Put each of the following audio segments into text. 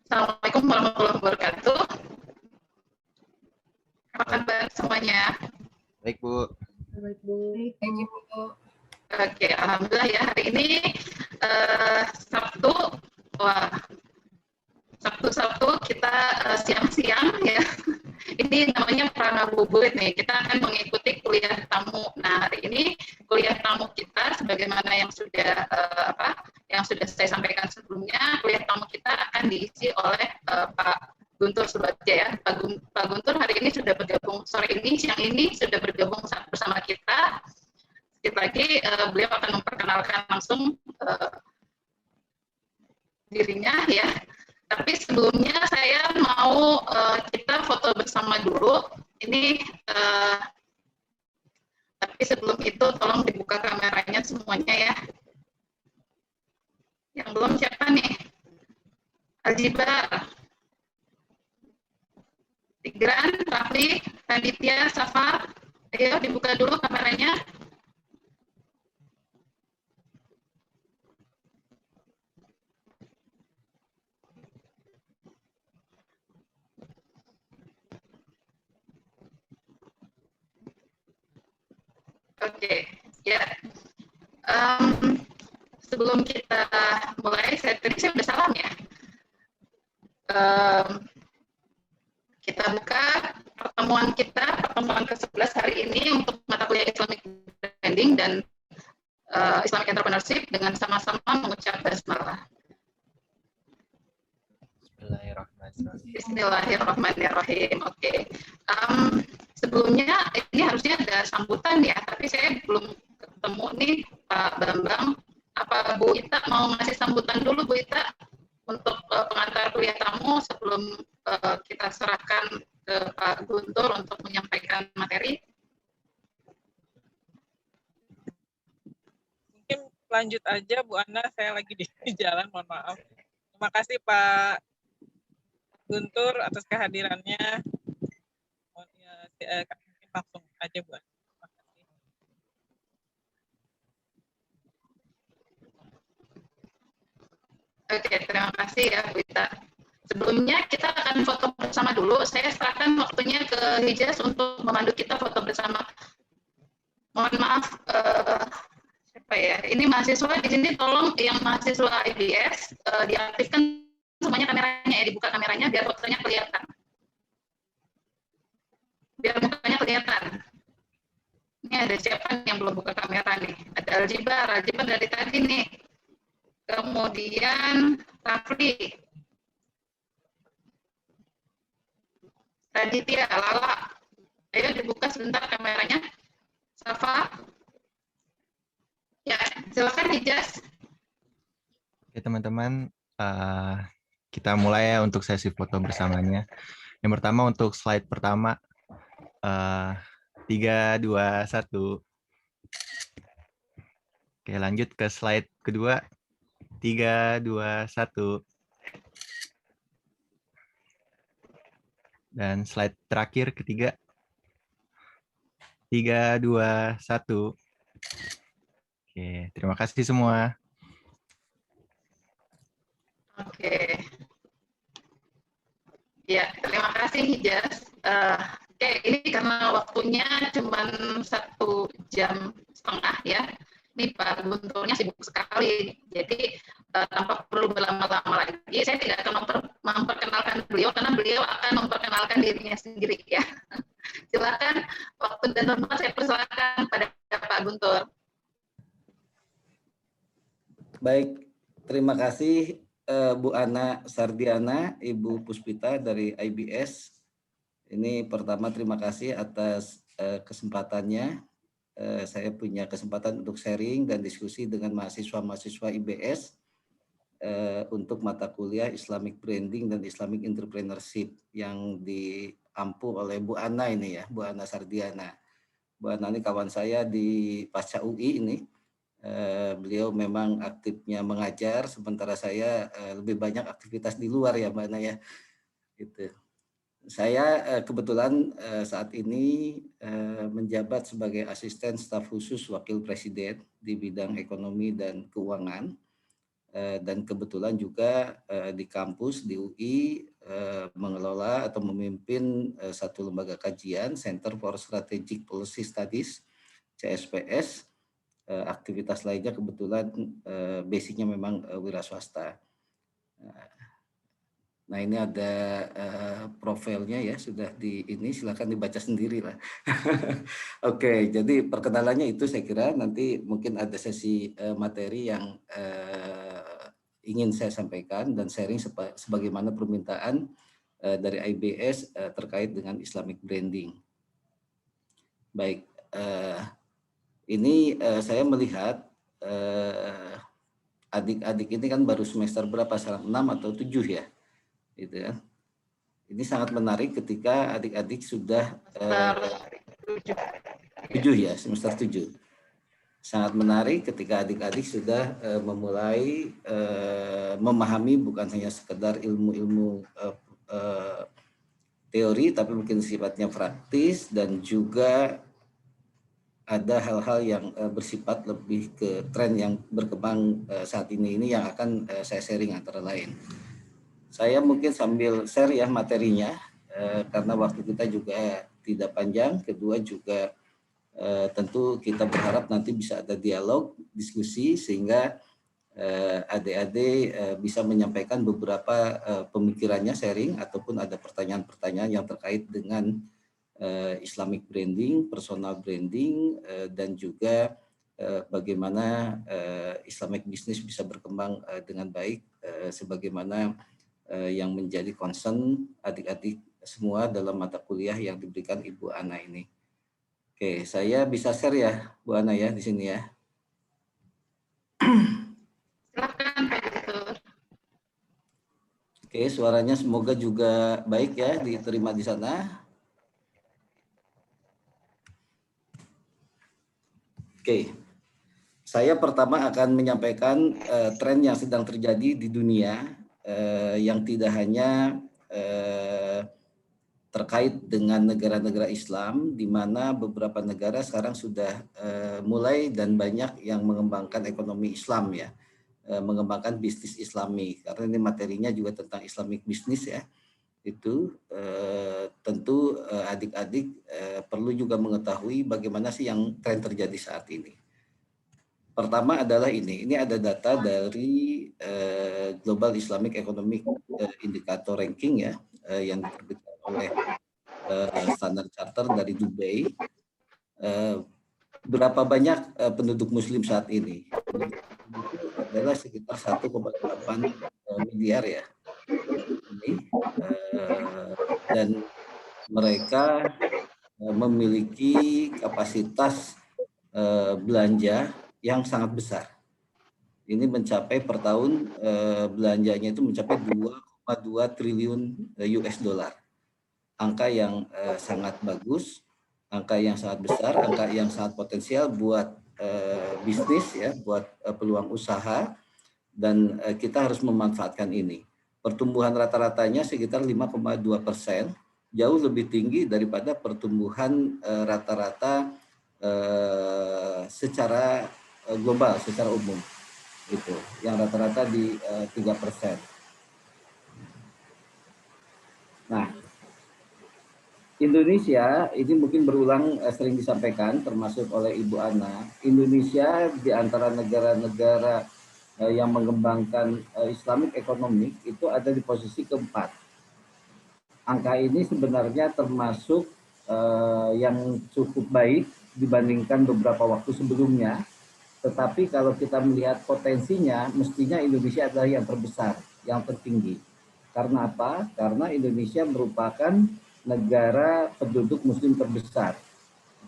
Assalamualaikum warahmatullahi wabarakatuh. Apa kabar semuanya? Baik, Bu. Baik, Bu. Baik, Bu. Oke, alhamdulillah ya hari ini Sabtu. Wah, Sabtu kita siang-siang ya. Ini namanya pranabuburit nih. Kita akan mengikuti kuliah tamu. Nah, hari ini kuliah tamu kita sebagaimana yang sudah yang sudah saya sampaikan sebelumnya, kuliah tamu kita akan diisi oleh Pak Guntur Subagja ya. Pak Guntur hari ini sudah bergabung siang ini sudah bergabung bersama kita. Sedikit lagi beliau akan memperkenalkan langsung dirinya ya. Tapi sebelumnya saya mau kita foto bersama dulu. Ini tapi sebelum itu tolong dibuka kameranya semuanya ya. Yang belum siapa nih? Aljibar, Tigran, Rafli, Raditya, Safar. Ayo dibuka dulu kameranya. Oke, ya. Sebelum kita mulai, saya sudah salam ya. Kita buka pertemuan ke-11 hari ini untuk mata kuliah Islamic Branding dan Islamic Entrepreneurship dengan sama-sama mengucap basmalah. Bismillahirrahmanirrahim. Oke. Sebelumnya ini harusnya ada sambutan ya, tapi saya belum ketemu nih Pak Bambang. Apa Bu Ita mau ngasih sambutan dulu Bu Ita untuk pengantar kuliah tamu sebelum kita serahkan ke Pak Guntur untuk menyampaikan materi? Mungkin lanjut aja Bu Ana, saya lagi di jalan, mohon maaf. Terima kasih Pak Guntur atas kehadirannya. Mungkin langsung aja Bu Ana. Oke, terima kasih ya Bu Ita. Sebelumnya kita akan foto bersama dulu. Saya serahkan waktunya ke Hijaz untuk memandu kita foto bersama. Mohon maaf, siapa ya? Ini mahasiswa di sini, tolong yang mahasiswa IBS diaktifkan semuanya kameranya ya, dibuka kameranya biar fotonya kelihatan. Biar mukanya kelihatan. Ini ada siapa yang belum buka kamera nih? Ada Aljibar dari tadi nih. Kemudian Rafli, Raditya, Lala. Ayo dibuka sebentar kameranya. Safa. Ya, silakan Hijaz. Oke teman-teman, kita mulai ya untuk sesi foto bersamanya. Yang pertama untuk slide pertama, 3, 2, 1. Oke, lanjut ke slide kedua. 3, 2, 1. Dan slide terakhir ketiga. 3, 2, 1. Oke, terima kasih semua. Oke. Ya, terima kasih Hijaz. Oke, ini karena waktunya cuma 1,5 jam ya. Ini Pak Gunturnya sibuk sekali, jadi tanpa perlu berlama-lama lagi, saya tidak akan memperkenalkan beliau karena beliau akan memperkenalkan dirinya sendiri ya. Silakan, waktu dan tempat saya persilakan pada Pak Guntur. Baik, terima kasih Bu Ana Sardiana, Ibu Puspita dari IBS. Ini pertama terima kasih atas kesempatannya. Saya punya kesempatan untuk sharing dan diskusi dengan mahasiswa-mahasiswa IBS untuk mata kuliah Islamic Branding dan Islamic Entrepreneurship yang diampu oleh Bu Ana ini ya, Bu Ana Sardiana. Bu Ana ini kawan saya di Pasca UI ini. Beliau memang aktifnya mengajar, sementara saya lebih banyak aktivitas di luar ya Mbak Ana ya. Gitu. Saya kebetulan saat ini menjabat sebagai asisten staf khusus wakil presiden di bidang ekonomi dan keuangan. dan kebetulan juga di kampus di UI mengelola atau memimpin satu lembaga kajian, Center for Strategic Policy Studies, CSPS. Aktivitas lainnya kebetulan basicnya memang wira swasta. Nah, ini ada profilnya ya, sudah di ini, silakan dibaca sendiri lah. Oke, jadi perkenalannya itu saya kira nanti mungkin ada sesi materi yang ingin saya sampaikan dan sharing sebagaimana permintaan dari IBS terkait dengan Islamic branding. Baik, ini saya melihat adik-adik ini kan baru semester berapa, 6 atau 7 ya? Gitu ya. Ini sangat menarik ketika adik-adik sudah 7 ya, semester 7. Sangat menarik ketika adik-adik sudah memulai memahami bukan hanya sekedar ilmu-ilmu teori, tapi mungkin sifatnya praktis dan juga ada hal-hal yang bersifat lebih ke tren yang berkembang saat ini yang akan saya sharing antara lain. Saya mungkin sambil share ya materinya, karena waktu kita juga tidak panjang. Kedua juga tentu kita berharap nanti bisa ada dialog, diskusi, sehingga adik-adik bisa menyampaikan beberapa pemikirannya, sharing, ataupun ada pertanyaan-pertanyaan yang terkait dengan Islamic branding, personal branding, dan juga bagaimana Islamic business bisa berkembang dengan baik, sebagaimana yang menjadi concern adik-adik semua dalam mata kuliah yang diberikan Ibu Ana ini. Oke, saya bisa share ya, Bu Ana ya di sini ya. Silakan Pak Guntur. Oke, suaranya semoga juga baik ya, diterima di sana. Oke, saya pertama akan menyampaikan tren yang sedang terjadi di dunia, yang tidak hanya terkait dengan negara-negara Islam, di mana beberapa negara sekarang sudah mulai dan banyak yang mengembangkan ekonomi Islam ya, mengembangkan bisnis Islami, karena ini materinya juga tentang Islamic business ya. Itu tentu adik-adik perlu juga mengetahui bagaimana sih yang tren terjadi saat ini. Pertama adalah ini ada data dari Global Islamic Economic Indicator Ranking ya, yang diterbitkan oleh Standard Charter dari Dubai. Berapa banyak penduduk Muslim saat ini? Itu adalah sekitar 1,8 miliar ya. Dan mereka memiliki kapasitas belanja yang sangat besar. Ini mencapai per tahun belanjanya itu mencapai 2,2 triliun US dollar. Angka yang sangat bagus, angka yang sangat besar, angka yang sangat potensial buat bisnis ya, buat peluang usaha, dan kita harus memanfaatkan ini. Pertumbuhan rata-ratanya sekitar 5,2%, jauh lebih tinggi daripada pertumbuhan rata-rata secara global, secara umum, gitu. Yang rata-rata di 3%. Nah, Indonesia ini mungkin berulang sering disampaikan, termasuk oleh Ibu Ana. Indonesia di antara negara-negara yang mengembangkan Islamic economic itu ada di posisi keempat. Angka ini sebenarnya termasuk yang cukup baik dibandingkan beberapa waktu sebelumnya, tetapi kalau kita melihat potensinya, mestinya Indonesia adalah yang terbesar, yang tertinggi. Karena apa? Karena Indonesia merupakan negara penduduk Muslim terbesar.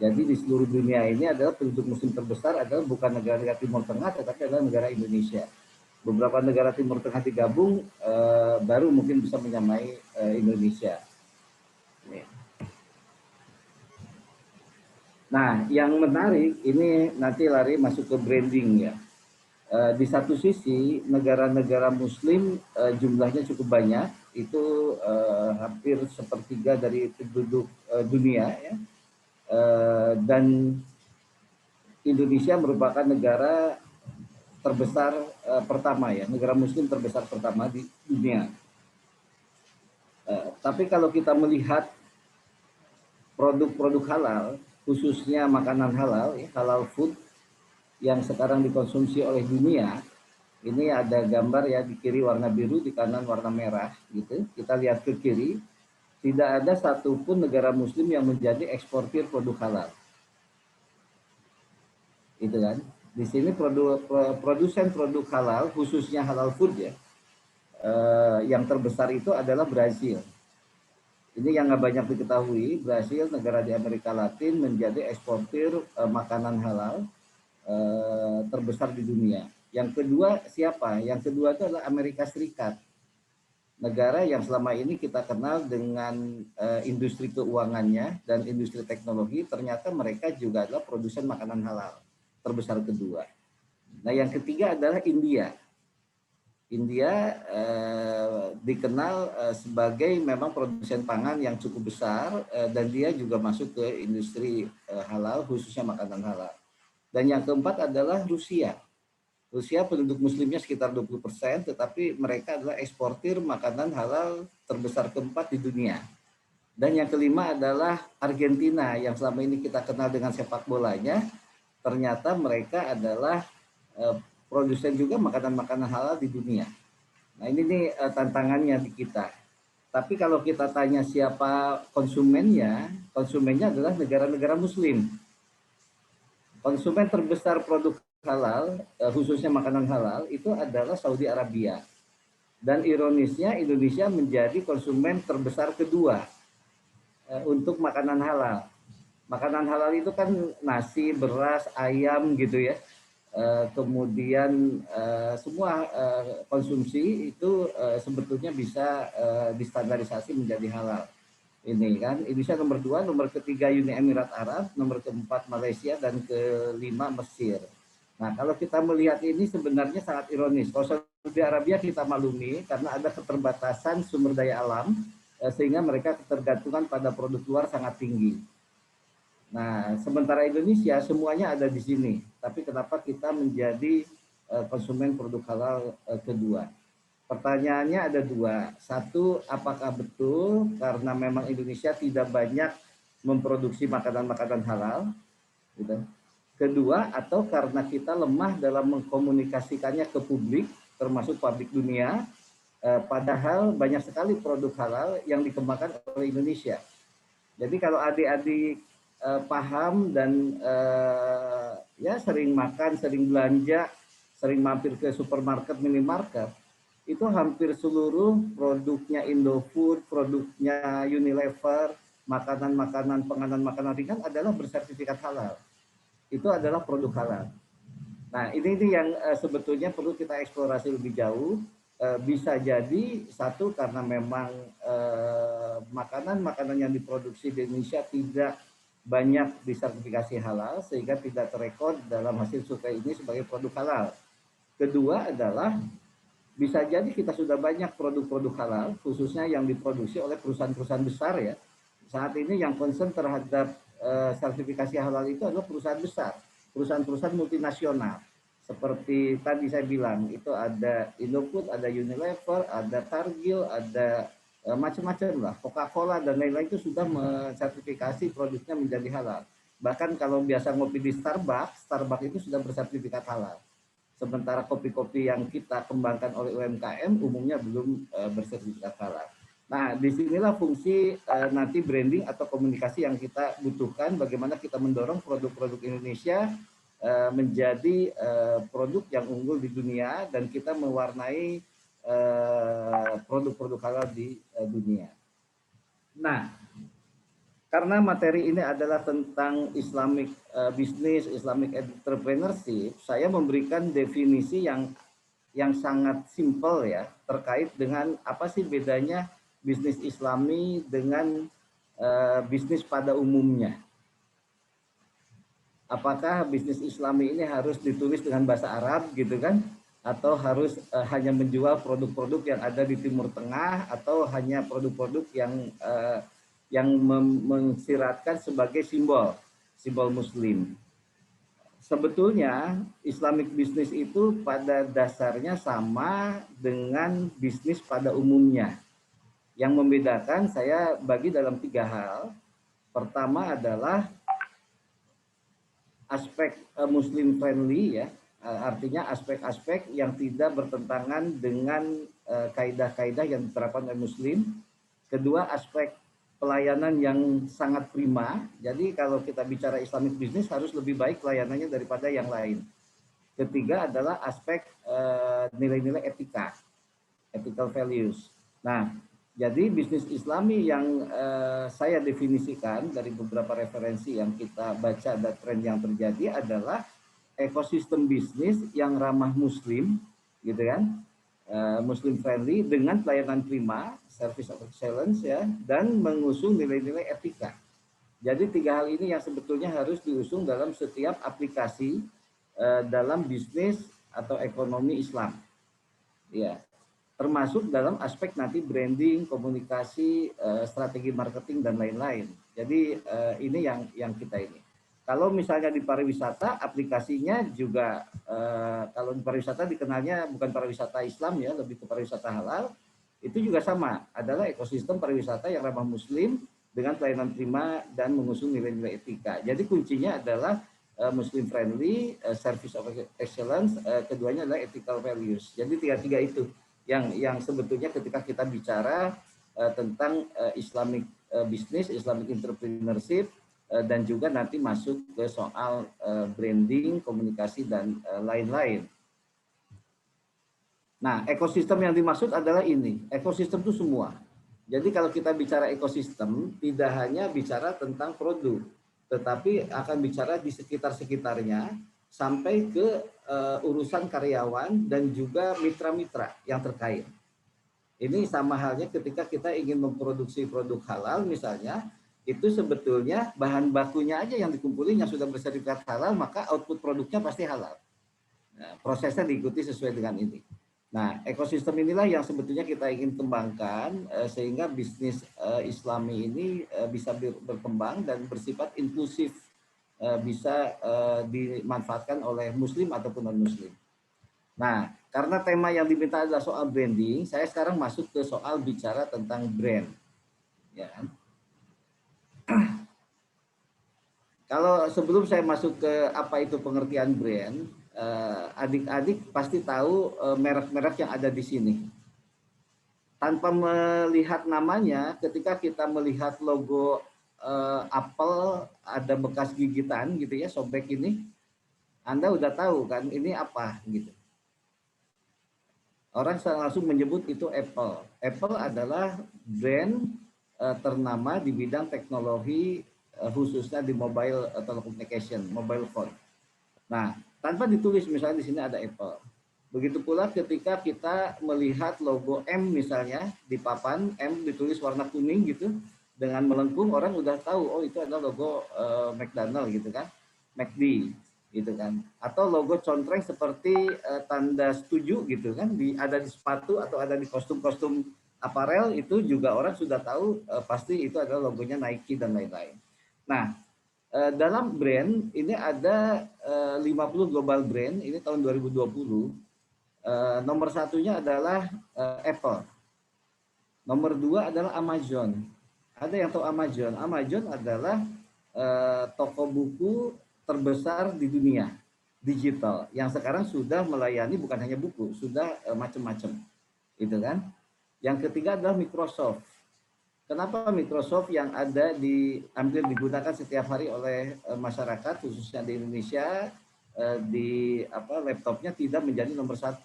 Jadi di seluruh dunia ini adalah penduduk Muslim terbesar adalah bukan negara Timur Tengah, tetapi adalah negara Indonesia. Beberapa negara Timur Tengah digabung, baru mungkin bisa menyamai Indonesia. Nah, yang menarik ini nanti lari masuk ke branding ya. Di satu sisi negara-negara Muslim jumlahnya cukup banyak, itu hampir sepertiga dari penduduk dunia ya, dan Indonesia merupakan negara terbesar pertama ya, negara Muslim terbesar pertama di dunia. Tapi kalau kita melihat produk-produk halal, khususnya makanan halal, ya, halal food yang sekarang dikonsumsi oleh dunia, ini ada gambar ya di kiri warna biru, di kanan warna merah, gitu. Kita lihat ke kiri, tidak ada satupun negara Muslim yang menjadi eksportir produk halal. Itu kan. Di sini produsen produk halal, khususnya halal food ya, yang terbesar itu adalah Brazil. Ini yang nggak banyak diketahui, Brasil negara di Amerika Latin menjadi eksportir makanan halal terbesar di dunia. Yang kedua siapa? Yang kedua itu adalah Amerika Serikat. Negara yang selama ini kita kenal dengan industri keuangannya dan industri teknologi, ternyata mereka juga adalah produsen makanan halal terbesar kedua. Nah, yang ketiga adalah India. India dikenal sebagai memang produsen pangan yang cukup besar dan dia juga masuk ke industri halal, khususnya makanan halal. Dan yang keempat adalah Rusia. Rusia penduduk muslimnya sekitar 20%, tetapi mereka adalah eksportir makanan halal terbesar keempat di dunia. Dan yang kelima adalah Argentina, yang selama ini kita kenal dengan sepak bolanya, ternyata mereka adalah produsen juga makanan-makanan halal di dunia. Nah, ini nih tantangannya di kita. Tapi kalau kita tanya siapa konsumennya adalah negara-negara muslim. Konsumen terbesar produk halal, khususnya makanan halal, itu adalah Saudi Arabia. Dan ironisnya Indonesia menjadi konsumen terbesar kedua untuk makanan halal. Makanan halal itu kan nasi, beras, ayam gitu ya. Kemudian semua konsumsi itu sebetulnya bisa distandarisasi menjadi halal. Ini kan Indonesia nomor 2, nomor ketiga Uni Emirat Arab, nomor keempat Malaysia, dan kelima Mesir. Nah, kalau kita melihat ini sebenarnya sangat ironis. Kalau Saudi Arabia kita maklumi karena ada keterbatasan sumber daya alam, sehingga mereka ketergantungan pada produk luar sangat tinggi. Nah, sementara Indonesia semuanya ada di sini. Tapi kenapa kita menjadi konsumen produk halal kedua? Pertanyaannya ada dua. Satu, apakah betul karena memang Indonesia tidak banyak memproduksi makanan-makanan halal? Gitu. Kedua, atau karena kita lemah dalam mengkomunikasikannya ke publik, termasuk publik dunia, padahal banyak sekali produk halal yang dikembangkan oleh Indonesia. Jadi kalau adik-adik paham dan ya sering makan, sering belanja, sering mampir ke supermarket, minimarket, itu hampir seluruh produknya Indofood, produknya Unilever, makanan-makanan, penganan makanan ringan adalah bersertifikat halal. Itu adalah produk halal. Nah, ini yang sebetulnya perlu kita eksplorasi lebih jauh. Bisa jadi satu karena memang makanan-makanan yang diproduksi di Indonesia tidak banyak disertifikasi halal sehingga tidak terekod dalam hasil survei ini sebagai produk halal. Kedua adalah bisa jadi kita sudah banyak produk-produk halal, khususnya yang diproduksi oleh perusahaan-perusahaan besar ya. Saat ini yang concern terhadap sertifikasi halal itu adalah perusahaan besar, perusahaan-perusahaan multinasional. Seperti tadi saya bilang, itu ada Indofood, ada Unilever, ada Cargill, ada macam-macam lah. Coca-Cola dan lain-lain itu sudah mensertifikasi produknya menjadi halal. Bahkan kalau biasa ngopi di Starbucks itu sudah bersertifikat halal. Sementara kopi-kopi yang kita kembangkan oleh UMKM umumnya belum bersertifikat halal. Nah, disinilah fungsi nanti branding atau komunikasi yang kita butuhkan, bagaimana kita mendorong produk-produk Indonesia menjadi produk yang unggul di dunia dan kita mewarnai produk-produk halal di dunia. Nah, karena materi ini adalah tentang Islamic business, Islamic entrepreneurship, saya memberikan definisi yang sangat simpel ya terkait dengan apa sih bedanya bisnis Islami dengan bisnis pada umumnya. Apakah bisnis Islami ini harus ditulis dengan bahasa Arab gitu kan? Atau harus hanya menjual produk-produk yang ada di Timur Tengah, atau hanya produk-produk yang mensiratkan sebagai simbol Muslim. sebetulnya Islamic business itu pada dasarnya sama dengan bisnis pada umumnya. Yang membedakan saya bagi dalam 3 hal. Pertama adalah aspek Muslim friendly, ya, artinya aspek-aspek yang tidak bertentangan dengan kaidah-kaidah yang diterapkan oleh Muslim. Kedua, aspek pelayanan yang sangat prima. Jadi kalau kita bicara Islamic business harus lebih baik pelayanannya daripada yang lain. Ketiga adalah aspek nilai-nilai etika, ethical values. Nah, jadi bisnis Islami yang saya definisikan dari beberapa referensi yang kita baca dan tren yang terjadi adalah ekosistem bisnis yang ramah Muslim, gitu kan, Muslim friendly dengan pelayanan prima, service of excellence, ya, dan mengusung nilai-nilai etika. Jadi 3 hal ini yang sebetulnya harus diusung dalam setiap aplikasi dalam bisnis atau ekonomi Islam, ya. Termasuk dalam aspek nanti branding, komunikasi, strategi marketing dan lain-lain. Jadi ini yang kita ini. Kalau misalnya di pariwisata, aplikasinya juga kalau di pariwisata dikenalnya bukan pariwisata Islam, ya, lebih ke pariwisata halal. Itu juga sama, adalah ekosistem pariwisata yang ramah Muslim dengan pelayanan prima dan mengusung nilai-nilai etika. Jadi kuncinya adalah Muslim friendly, service of excellence, keduanya adalah ethical values. Jadi 3 itu yang sebetulnya ketika kita bicara tentang Islamic business, Islamic entrepreneurship, dan juga nanti masuk ke soal branding, komunikasi, dan lain-lain. Nah, ekosistem yang dimaksud adalah ini. Ekosistem itu semua. Jadi kalau kita bicara ekosistem, tidak hanya bicara tentang produk, tetapi akan bicara di sekitar-sekitarnya, sampai ke urusan karyawan dan juga mitra-mitra yang terkait. Ini sama halnya ketika kita ingin memproduksi produk halal misalnya, itu sebetulnya bahan bakunya aja yang dikumpulin yang sudah bersertifikat halal, maka output produknya pasti halal. Nah, prosesnya diikuti sesuai dengan ini. Nah, ekosistem inilah yang sebetulnya kita ingin kembangkan sehingga bisnis Islami ini bisa berkembang dan bersifat inklusif, bisa dimanfaatkan oleh Muslim ataupun non-Muslim. Nah, karena tema yang diminta adalah soal branding, saya sekarang masuk ke soal bicara tentang brand. Ya. Kalau sebelum saya masuk ke apa itu pengertian brand, adik-adik pasti tahu merek-merek yang ada di sini. Tanpa melihat namanya, ketika kita melihat logo Apple ada bekas gigitan gitu ya, sobek ini, Anda udah tahu kan ini apa gitu. Orang langsung menyebut itu Apple. Apple adalah brand ternama di bidang teknologi khususnya di mobile telecommunication, mobile phone. Nah, tanpa ditulis misalnya di sini ada Apple. Begitu pula ketika kita melihat logo M misalnya di papan, M ditulis warna kuning gitu, dengan melengkung orang udah tahu, oh itu adalah logo McDonald gitu kan, McD gitu kan. Atau logo contreng seperti tanda setuju gitu kan, ada di sepatu atau ada di kostum-kostum aparel, itu juga orang sudah tahu pasti itu adalah logonya Nike dan lain-lain. Nah, dalam brand ini ada 50 global brand, ini tahun 2020. Nomor satunya adalah Apple. Nomor 2 adalah Amazon. Ada yang tahu Amazon? Amazon adalah toko buku terbesar di dunia digital yang sekarang sudah melayani bukan hanya buku, sudah macam-macam, gitu kan? Yang ketiga adalah Microsoft. Kenapa Microsoft yang ada hampir digunakan setiap hari oleh masyarakat khususnya di Indonesia, di laptopnya tidak menjadi nomor 1,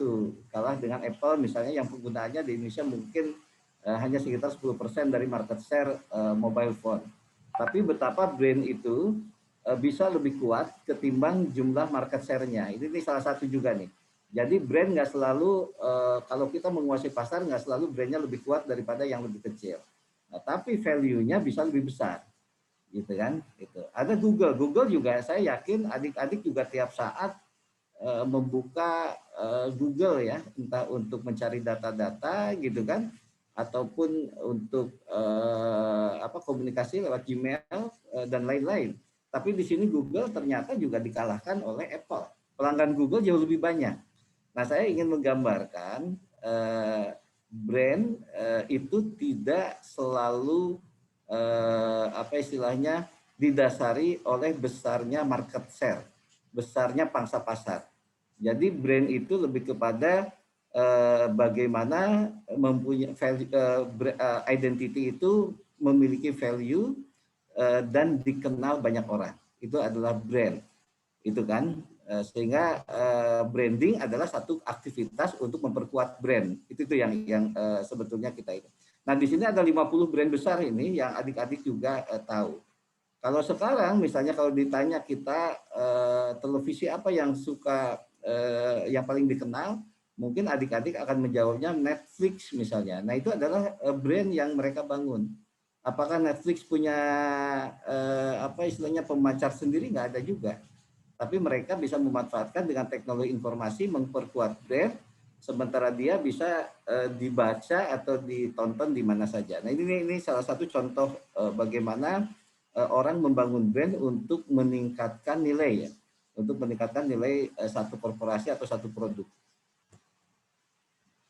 kalah dengan Apple misalnya yang penggunaannya di Indonesia mungkin hanya sekitar 10% dari market share mobile phone. Tapi betapa brand itu bisa lebih kuat ketimbang jumlah market share-nya. Ini salah satu juga nih. Jadi brand nggak selalu, kalau kita menguasai pasar, nggak selalu brandnya lebih kuat daripada yang lebih kecil. Nah, tapi value-nya bisa lebih besar. Gitu kan? Gitu. Ada Google. Google juga saya yakin adik-adik juga tiap saat membuka Google ya, entah untuk mencari data-data gitu kan, ataupun untuk komunikasi lewat Gmail dan lain-lain. Tapi di sini Google ternyata juga dikalahkan oleh Apple. Pelanggan Google jauh lebih banyak. Nah, saya ingin menggambarkan brand itu tidak selalu apa istilahnya didasari oleh besarnya market share, besarnya pangsa pasar. Jadi brand itu lebih kepada bagaimana mempunyai value, identity itu memiliki value dan dikenal banyak orang. Itu adalah brand. Itu kan, sehingga branding adalah satu aktivitas untuk memperkuat brand. Itu yang sebetulnya kita itu. Nah, di sini ada 50 brand besar ini yang adik-adik juga tahu. Kalau sekarang misalnya kalau ditanya kita televisi apa yang suka yang paling dikenal, mungkin adik-adik akan menjawabnya Netflix misalnya. Nah, itu adalah brand yang mereka bangun. Apakah Netflix punya apa istilahnya pemancar sendiri? Nggak ada juga. Tapi mereka bisa memanfaatkan dengan teknologi informasi memperkuat brand, sementara dia bisa dibaca atau ditonton di mana saja. Nah, ini salah satu contoh bagaimana orang membangun brand untuk meningkatkan nilai ya, untuk meningkatkan nilai satu korporasi atau satu produk.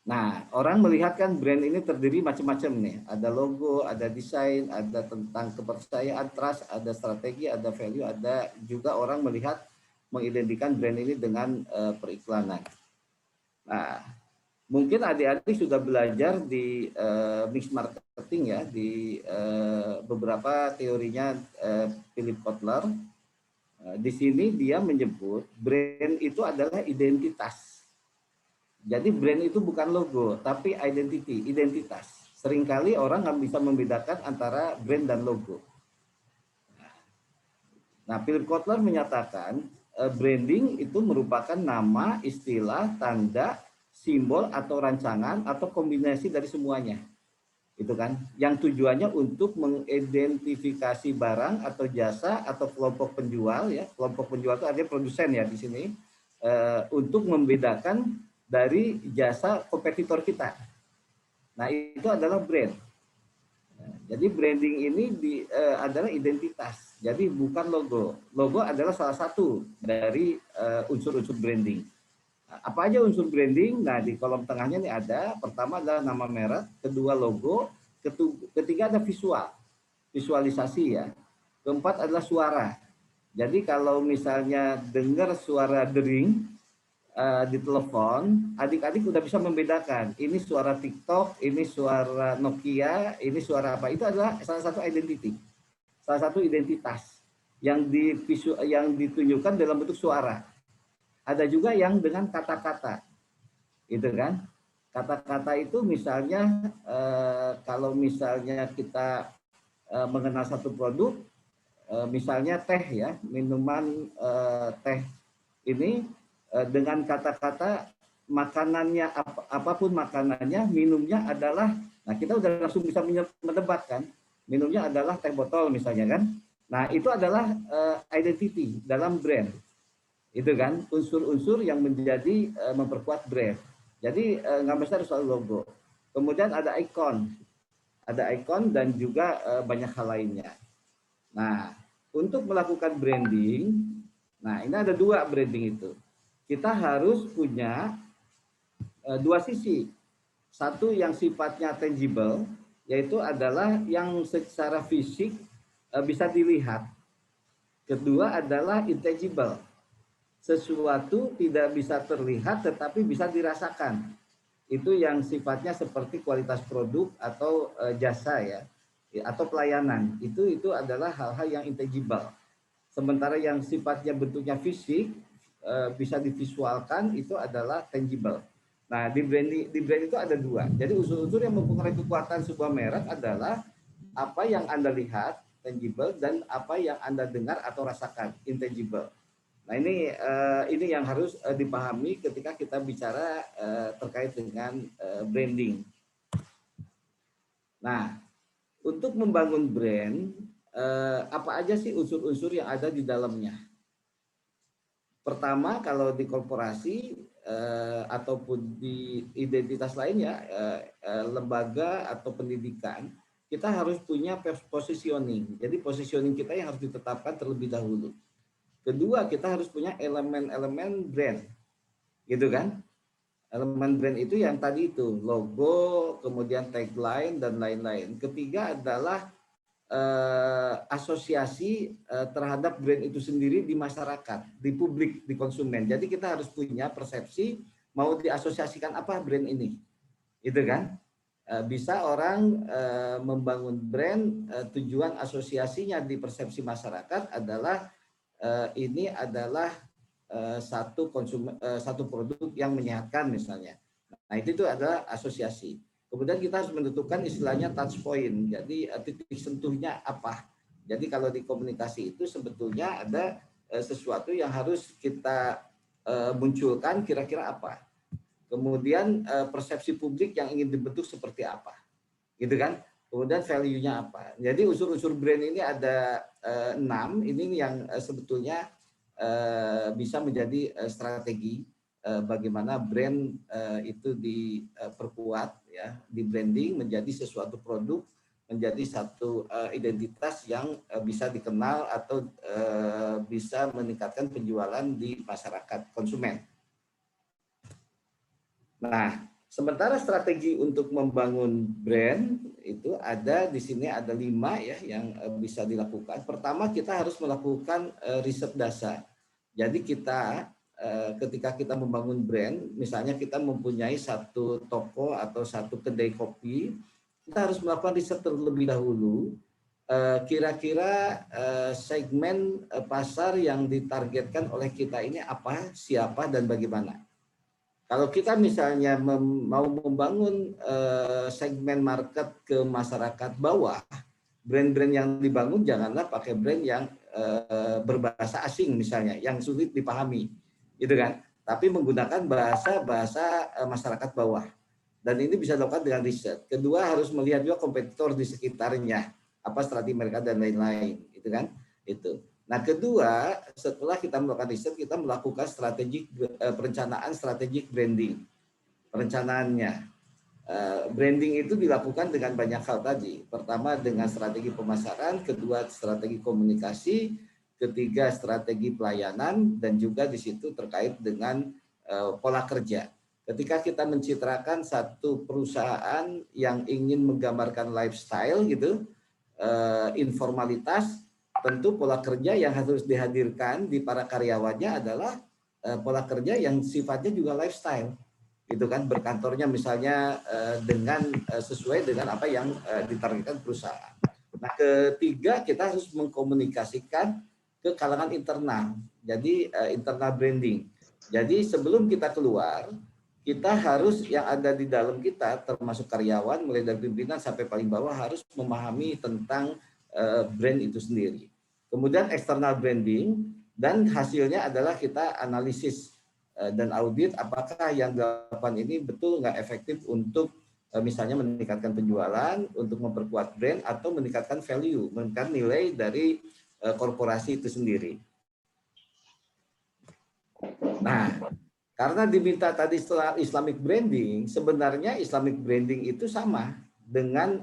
Nah, orang melihat kan brand ini terdiri macam-macam nih. Ada logo, ada desain, ada tentang kepercayaan, trust, ada strategi, ada value, ada juga orang melihat mengidentikan brand ini dengan periklanan. Nah, mungkin adik-adik sudah belajar di mix marketing ya, di beberapa teorinya Philip Kotler. Di sini dia menyebut brand itu adalah identitas. Jadi brand itu bukan logo, tapi identity, identitas. Seringkali orang nggak bisa membedakan antara brand dan logo. Nah, Philip Kotler menyatakan branding itu merupakan nama, istilah, tanda, simbol atau rancangan atau kombinasi dari semuanya. Itu kan, yang tujuannya untuk mengidentifikasi barang atau jasa atau kelompok penjual ya. Kelompok penjual itu artinya produsen ya di sini untuk membedakan dari jasa kompetitor kita. Nah, itu adalah brand. Jadi branding ini adalah identitas. Jadi bukan logo. Logo adalah salah satu dari unsur-unsur branding. Nah, apa aja unsur branding? Nah, di kolom tengahnya ini ada. Pertama adalah nama merek, kedua logo, ketiga ada visual, visualisasi ya. Keempat adalah suara. Jadi kalau misalnya dengar suara dering di telepon, adik-adik udah bisa membedakan ini suara TikTok, ini suara Nokia, ini suara apa. Itu adalah salah satu identity, salah satu identitas yang ditunjukkan dalam bentuk suara. Ada juga yang dengan kata-kata, itu kan. Kata-kata itu misalnya kalau misalnya kita mengenal satu produk, misalnya teh ya, minuman teh ini dengan kata-kata makanannya apapun makanannya, minumnya adalah, nah kita udah langsung bisa mendebatkan, minumnya adalah teh botol misalnya kan. Nah, itu adalah identity dalam brand. Itu kan unsur-unsur yang menjadi memperkuat brand. Jadi nggak besar soal logo. Kemudian ada ikon dan juga banyak hal lainnya. Nah, untuk melakukan branding, nah ini ada dua branding itu. Kita harus punya dua sisi. Satu yang sifatnya tangible, yaitu adalah yang secara fisik bisa dilihat. Kedua adalah intangible. Sesuatu tidak bisa terlihat tetapi bisa dirasakan. Itu yang sifatnya seperti kualitas produk atau jasa ya, atau pelayanan. Itu adalah hal-hal yang intangible. Sementara yang sifatnya bentuknya fisik bisa divisualkan, itu adalah tangible. Nah, di brand itu ada dua. Jadi unsur-unsur yang mempengaruhi kekuatan sebuah merek adalah apa yang Anda lihat, tangible, dan apa yang Anda dengar atau rasakan, intangible. Nah, ini yang harus dipahami ketika kita bicara terkait dengan branding. Nah, untuk membangun brand, apa aja sih unsur-unsur yang ada di dalamnya? Pertama, kalau di korporasi ataupun di identitas lainnya, lembaga atau pendidikan, kita harus punya positioning. Jadi positioning kita yang harus ditetapkan terlebih dahulu. Kedua, kita harus punya elemen-elemen brand, gitu kan? Elemen brand itu yang tadi itu, logo, kemudian tagline, dan lain-lain. Ketiga adalah asosiasi terhadap brand itu sendiri di masyarakat, di publik, di konsumen. Jadi kita harus punya persepsi mau diasosiasikan apa brand ini, gitu kan? Bisa orang membangun brand, tujuan asosiasinya di persepsi masyarakat adalah ini adalah satu produk yang menyehatkan misalnya. Nah itu adalah asosiasi. Kemudian kita harus menentukan istilahnya touch point. Jadi titik sentuhnya apa. Jadi kalau di komunikasi itu sebetulnya ada sesuatu yang harus kita munculkan kira-kira apa. Kemudian persepsi publik yang ingin dibentuk seperti apa. Gitu kan? Kemudian value-nya apa. Jadi unsur-unsur brand ini ada 6. Ini yang sebetulnya bisa menjadi strategi bagaimana brand itu diperkuat ya, di branding menjadi sesuatu produk, menjadi satu identitas yang bisa dikenal atau bisa meningkatkan penjualan di masyarakat konsumen. Nah, sementara strategi untuk membangun brand itu ada di sini ada 5 ya yang bisa dilakukan. Pertama, kita harus melakukan riset dasar. Jadi kita ketika kita membangun brand, misalnya kita mempunyai satu toko atau satu kedai kopi, kita harus melakukan riset terlebih dahulu. Kira-kira segmen pasar yang ditargetkan oleh kita ini apa, siapa, dan bagaimana. Kalau kita misalnya mau membangun segmen market ke masyarakat bawah, brand-brand yang dibangun janganlah pakai brand yang berbahasa asing misalnya, yang sulit dipahami, gitu kan? Tapi menggunakan bahasa masyarakat bawah. Dan ini bisa dilakukan dengan riset. Kedua, harus melihat juga kompetitor di sekitarnya, apa strategi mereka dan lain-lain, gitu kan? Itu. Nah, kedua, setelah kita melakukan riset, kita melakukan perencanaan strategik branding. Perencanaannya. Branding itu dilakukan dengan banyak hal tadi. Pertama dengan strategi pemasaran, kedua strategi komunikasi, ketiga strategi pelayanan, dan juga di situ terkait dengan pola kerja. Ketika kita mencitrakan satu perusahaan yang ingin menggambarkan lifestyle gitu, informalitas, tentu pola kerja yang harus dihadirkan di para karyawannya adalah pola kerja yang sifatnya juga lifestyle. Itu kan, berkantornya misalnya dengan sesuai dengan apa yang ditargetkan perusahaan. Nah, ketiga, kita harus mengkomunikasikan ke kalangan internal. Jadi internal branding. Jadi sebelum kita keluar, kita harus yang ada di dalam kita, termasuk karyawan, mulai dari pimpinan sampai paling bawah, harus memahami tentang brand itu sendiri. Kemudian external branding, dan hasilnya adalah kita analisis dan audit apakah yang dilakukan ini betul nggak efektif untuk misalnya meningkatkan penjualan, untuk memperkuat brand, atau meningkatkan value, meningkatkan nilai dari korporasi itu sendiri. Nah, karena diminta tadi setelah Islamic branding, sebenarnya Islamic branding itu sama dengan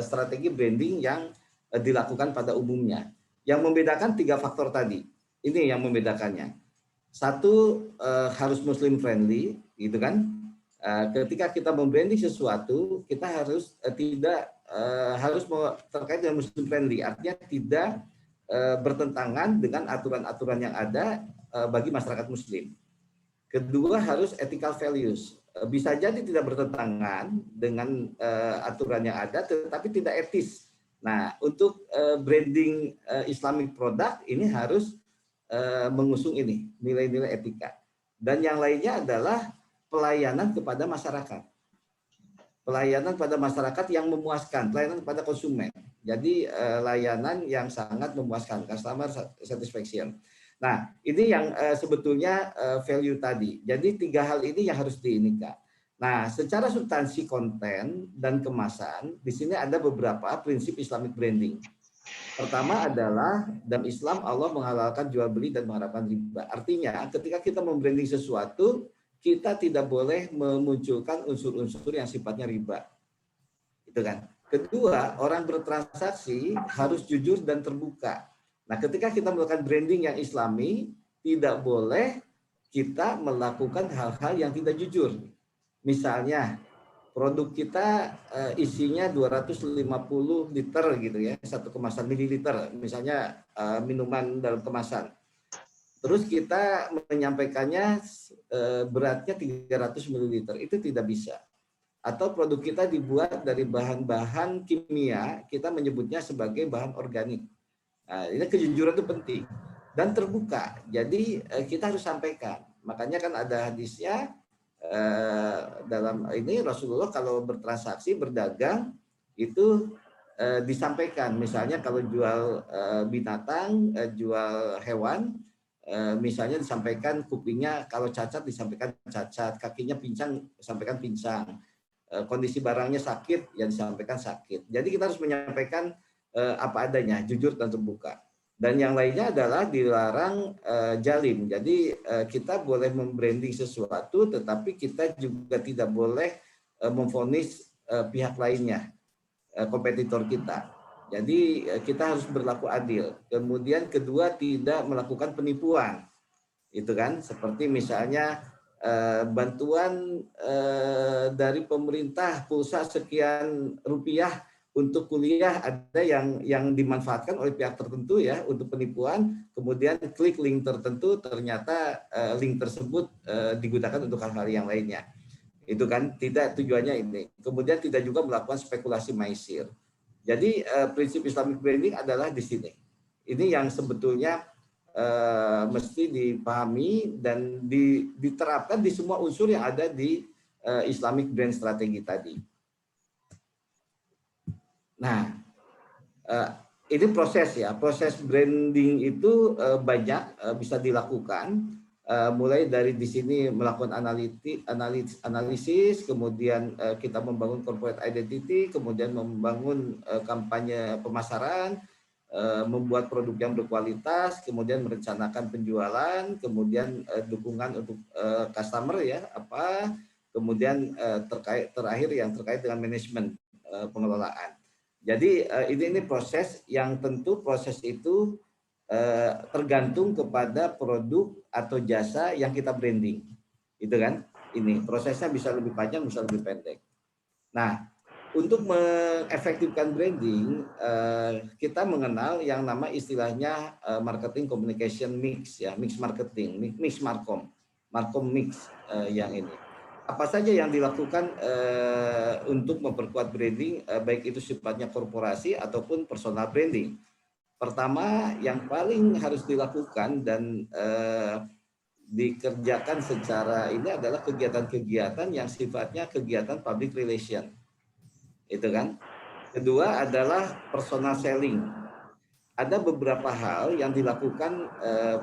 strategi branding yang dilakukan pada umumnya. Yang membedakan 3 faktor tadi. Ini yang membedakannya. Satu, harus Muslim friendly, gitu kan? Ketika kita membranding sesuatu, kita harus harus terkait dengan Muslim friendly, artinya tidak bertentangan dengan aturan-aturan yang ada bagi masyarakat Muslim. Kedua, harus ethical values. Bisa jadi tidak bertentangan dengan aturan yang ada, tetapi tidak etis. Nah, untuk branding Islamic product ini harus mengusung ini, nilai-nilai etika. Dan yang lainnya adalah pelayanan kepada masyarakat. Pelayanan pada masyarakat yang memuaskan, pelayanan kepada konsumen. Jadi layanan yang sangat memuaskan, customer satisfaction. Nah, ini yang sebetulnya value tadi. Jadi 3 hal ini yang harus diinikan. Nah, secara substansi konten dan kemasan, di sini ada beberapa prinsip Islamic branding. Pertama adalah dalam Islam Allah menghalalkan jual beli dan mengharapkan riba. Artinya ketika kita membranding sesuatu, kita tidak boleh memunculkan unsur-unsur yang sifatnya riba. Itu kan. Kedua, orang bertransaksi harus jujur dan terbuka. Nah, ketika kita melakukan branding yang Islami, tidak boleh kita melakukan hal-hal yang tidak jujur. Misalnya, produk kita isinya 250 liter gitu ya, satu kemasan mililiter, misalnya minuman dalam kemasan. Terus kita menyampaikannya beratnya 300 ml, itu tidak bisa. Atau produk kita dibuat dari bahan-bahan kimia, kita menyebutnya sebagai bahan organik. Nah, ini kejujuran itu penting dan terbuka. Jadi kita harus sampaikan. Makanya kan ada hadisnya dalam ini Rasulullah kalau bertransaksi, berdagang itu disampaikan. Misalnya kalau jual binatang, jual hewan, misalnya disampaikan kupingnya kalau cacat disampaikan cacat, kakinya pincang disampaikan pincang. Kondisi barangnya sakit, yang disampaikan sakit. Jadi kita harus menyampaikan apa adanya, jujur dan terbuka. Dan yang lainnya adalah dilarang jalim. Jadi kita boleh membranding sesuatu, tetapi kita juga tidak boleh memvonis pihak lainnya, kompetitor kita. Jadi kita harus berlaku adil. Kemudian kedua, tidak melakukan penipuan. Itu kan, seperti misalnya bantuan dari pemerintah pulsa sekian rupiah untuk kuliah, ada yang dimanfaatkan oleh pihak tertentu ya untuk penipuan, kemudian klik link tertentu, ternyata link tersebut digunakan untuk hal-hal yang lainnya. Itu kan tidak tujuannya ini. Kemudian tidak juga melakukan spekulasi maisir. Jadi prinsip Islamic branding adalah di sini. Ini yang sebetulnya mesti dipahami dan diterapkan di semua unsur yang ada di Islamic brand strategi tadi. Nah, ini proses ya, proses branding itu banyak bisa dilakukan, mulai dari di sini melakukan analisis, kemudian kita membangun corporate identity, kemudian membangun kampanye pemasaran, membuat produk yang berkualitas, kemudian merencanakan penjualan, kemudian dukungan untuk customer ya apa, kemudian terakhir yang terkait dengan manajemen pengelolaan. Jadi ini proses yang tentu proses itu tergantung kepada produk atau jasa yang kita branding, itu kan? Ini prosesnya bisa lebih panjang, bisa lebih pendek. Nah, untuk mengefektifkan branding, kita mengenal yang nama istilahnya marketing communication mix ya, mix marketing, mix markom mix yang ini. Apa saja yang dilakukan untuk memperkuat branding, baik itu sifatnya korporasi ataupun personal branding. Pertama, yang paling harus dilakukan dan dikerjakan secara ini adalah kegiatan-kegiatan yang sifatnya kegiatan public relation. Itu kan. Kedua adalah personal selling. Ada beberapa hal yang dilakukan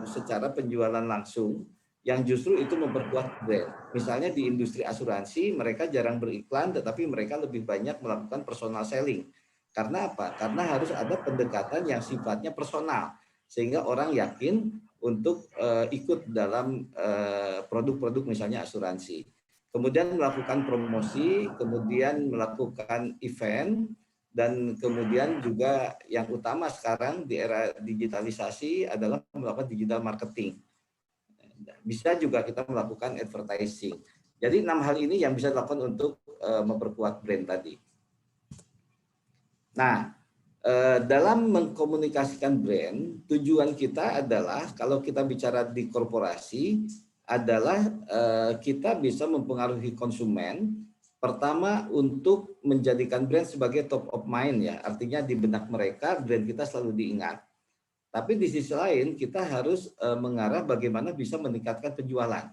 secara penjualan langsung yang justru itu memperkuat brand. Misalnya di industri asuransi mereka jarang beriklan, tetapi mereka lebih banyak melakukan personal selling. Karena apa? Karena harus ada pendekatan yang sifatnya personal sehingga orang yakin untuk ikut dalam produk-produk misalnya asuransi. Kemudian melakukan promosi, kemudian melakukan event, dan kemudian juga yang utama sekarang di era digitalisasi adalah melakukan digital marketing. Bisa juga kita melakukan advertising. Jadi 6 hal ini yang bisa dilakukan untuk memperkuat brand tadi. Nah, dalam mengkomunikasikan brand, tujuan kita adalah kalau kita bicara di korporasi, adalah kita bisa mempengaruhi konsumen. Pertama, untuk menjadikan brand sebagai top of mind ya, artinya di benak mereka brand kita selalu diingat. Tapi di sisi lain kita harus mengarah bagaimana bisa meningkatkan penjualan.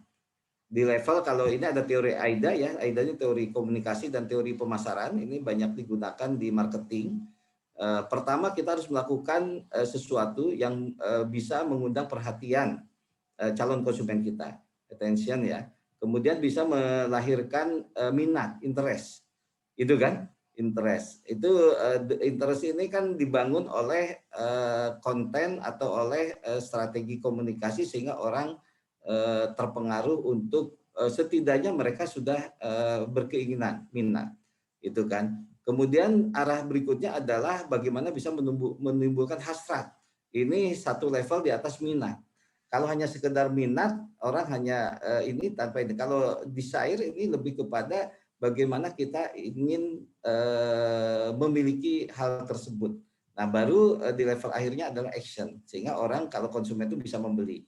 Di level kalau ini ada teori AIDA ya, AIDA ini teori komunikasi dan teori pemasaran, ini banyak digunakan di marketing. Pertama kita harus melakukan sesuatu yang bisa mengundang perhatian calon konsumen kita, attention ya. Kemudian bisa melahirkan minat, interest, itu kan, interest. Itu interest ini kan dibangun oleh konten atau oleh strategi komunikasi sehingga orang terpengaruh untuk setidaknya mereka sudah berkeinginan, minat, itu kan. Kemudian arah berikutnya adalah bagaimana bisa menimbulkan hasrat. Ini satu level di atas minat. Kalau hanya sekedar minat, orang hanya ini tanpa ini. Kalau desire ini lebih kepada bagaimana kita ingin memiliki hal tersebut. Nah, baru di level akhirnya adalah action. Sehingga orang kalau konsumen itu bisa membeli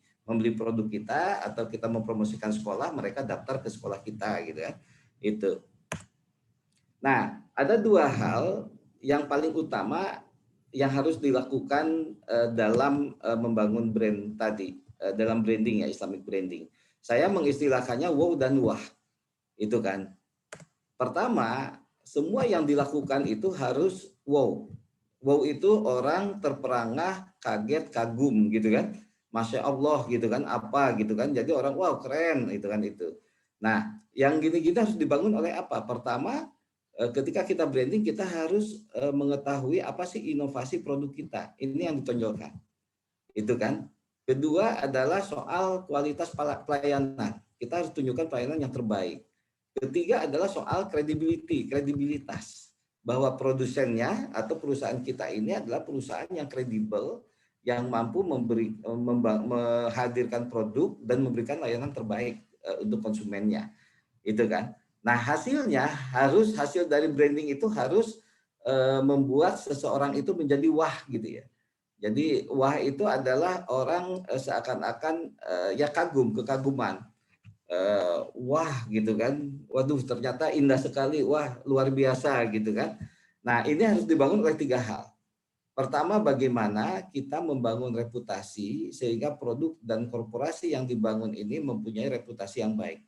produk kita, atau kita mempromosikan sekolah, mereka daftar ke sekolah kita gitu ya. Itu. Nah, ada dua hal yang paling utama yang harus dilakukan dalam membangun brand tadi, dalam branding ya, Islamic branding. Saya mengistilahkannya wow dan wah. Itu kan. Pertama, semua yang dilakukan itu harus wow. Wow itu orang terperangah, kaget, kagum gitu kan. Masya Allah gitu kan, apa gitu kan. Jadi orang wow keren itu kan itu. Nah, yang gini-gini harus dibangun oleh apa? Pertama, ketika kita branding kita harus mengetahui apa sih inovasi produk kita. Ini yang ditonjolkan. Itu kan. Kedua adalah soal kualitas pelayanan. Kita harus tunjukkan pelayanan yang terbaik. Ketiga adalah soal kredibilitas. Bahwa produsennya atau perusahaan kita ini adalah perusahaan yang kredibel, yang mampu menghadirkan produk dan memberikan layanan terbaik untuk konsumennya. Itu kan. Nah, hasil dari branding itu harus membuat seseorang itu menjadi wah gitu ya. Jadi wah itu adalah orang seakan-akan ya kekaguman. Wah gitu kan. Waduh, ternyata indah sekali. Wah, luar biasa gitu kan. Nah, ini harus dibangun oleh tiga hal. Pertama, bagaimana kita membangun reputasi sehingga produk dan korporasi yang dibangun ini mempunyai reputasi yang baik.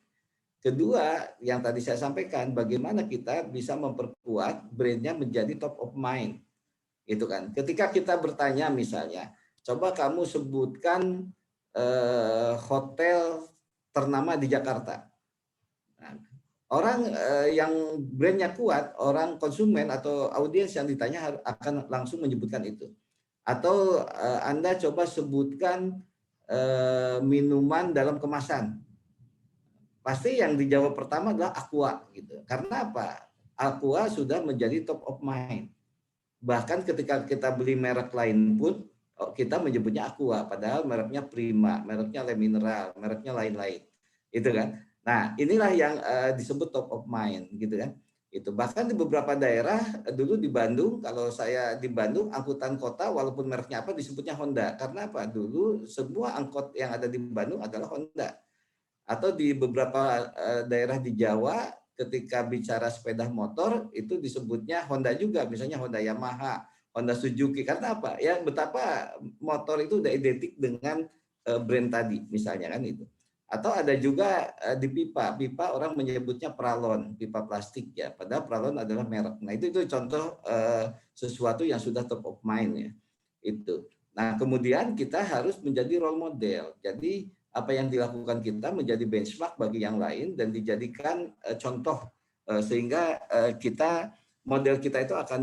Kedua, yang tadi saya sampaikan, bagaimana kita bisa memperkuat brandnya menjadi top of mind. Itu kan. Ketika kita bertanya misalnya, coba kamu sebutkan hotel ternama di Jakarta. Nah, orang yang brandnya kuat, orang konsumen atau audiens yang ditanya akan langsung menyebutkan itu. Atau Anda coba sebutkan minuman dalam kemasan. Pasti yang dijawab pertama adalah Aqua gitu. Karena apa? Aqua sudah menjadi top of mind. Bahkan ketika kita beli merek lain pun kita menyebutnya Aqua, padahal mereknya Prima, mereknya Le Mineral, mereknya lain-lain. Itu kan. Nah, inilah yang disebut top of mind gitu kan. Itu bahkan di beberapa daerah dulu di Bandung, kalau saya di Bandung angkutan kota walaupun mereknya apa disebutnya Honda. Karena apa? Dulu semua angkot yang ada di Bandung adalah Honda. Atau di beberapa daerah di Jawa ketika bicara sepeda motor itu disebutnya Honda juga, misalnya Honda Yamaha, Honda Suzuki. Karena apa? Ya betapa motor itu udah identik dengan brand tadi misalnya kan itu. Atau ada juga di pipa orang menyebutnya Pralon, pipa plastik ya, padahal Pralon adalah merek. Nah, itu contoh sesuatu yang sudah top of mind ya. Itu. Nah, kemudian kita harus menjadi role model. Jadi apa yang dilakukan kita menjadi benchmark bagi yang lain dan dijadikan contoh sehingga model kita itu akan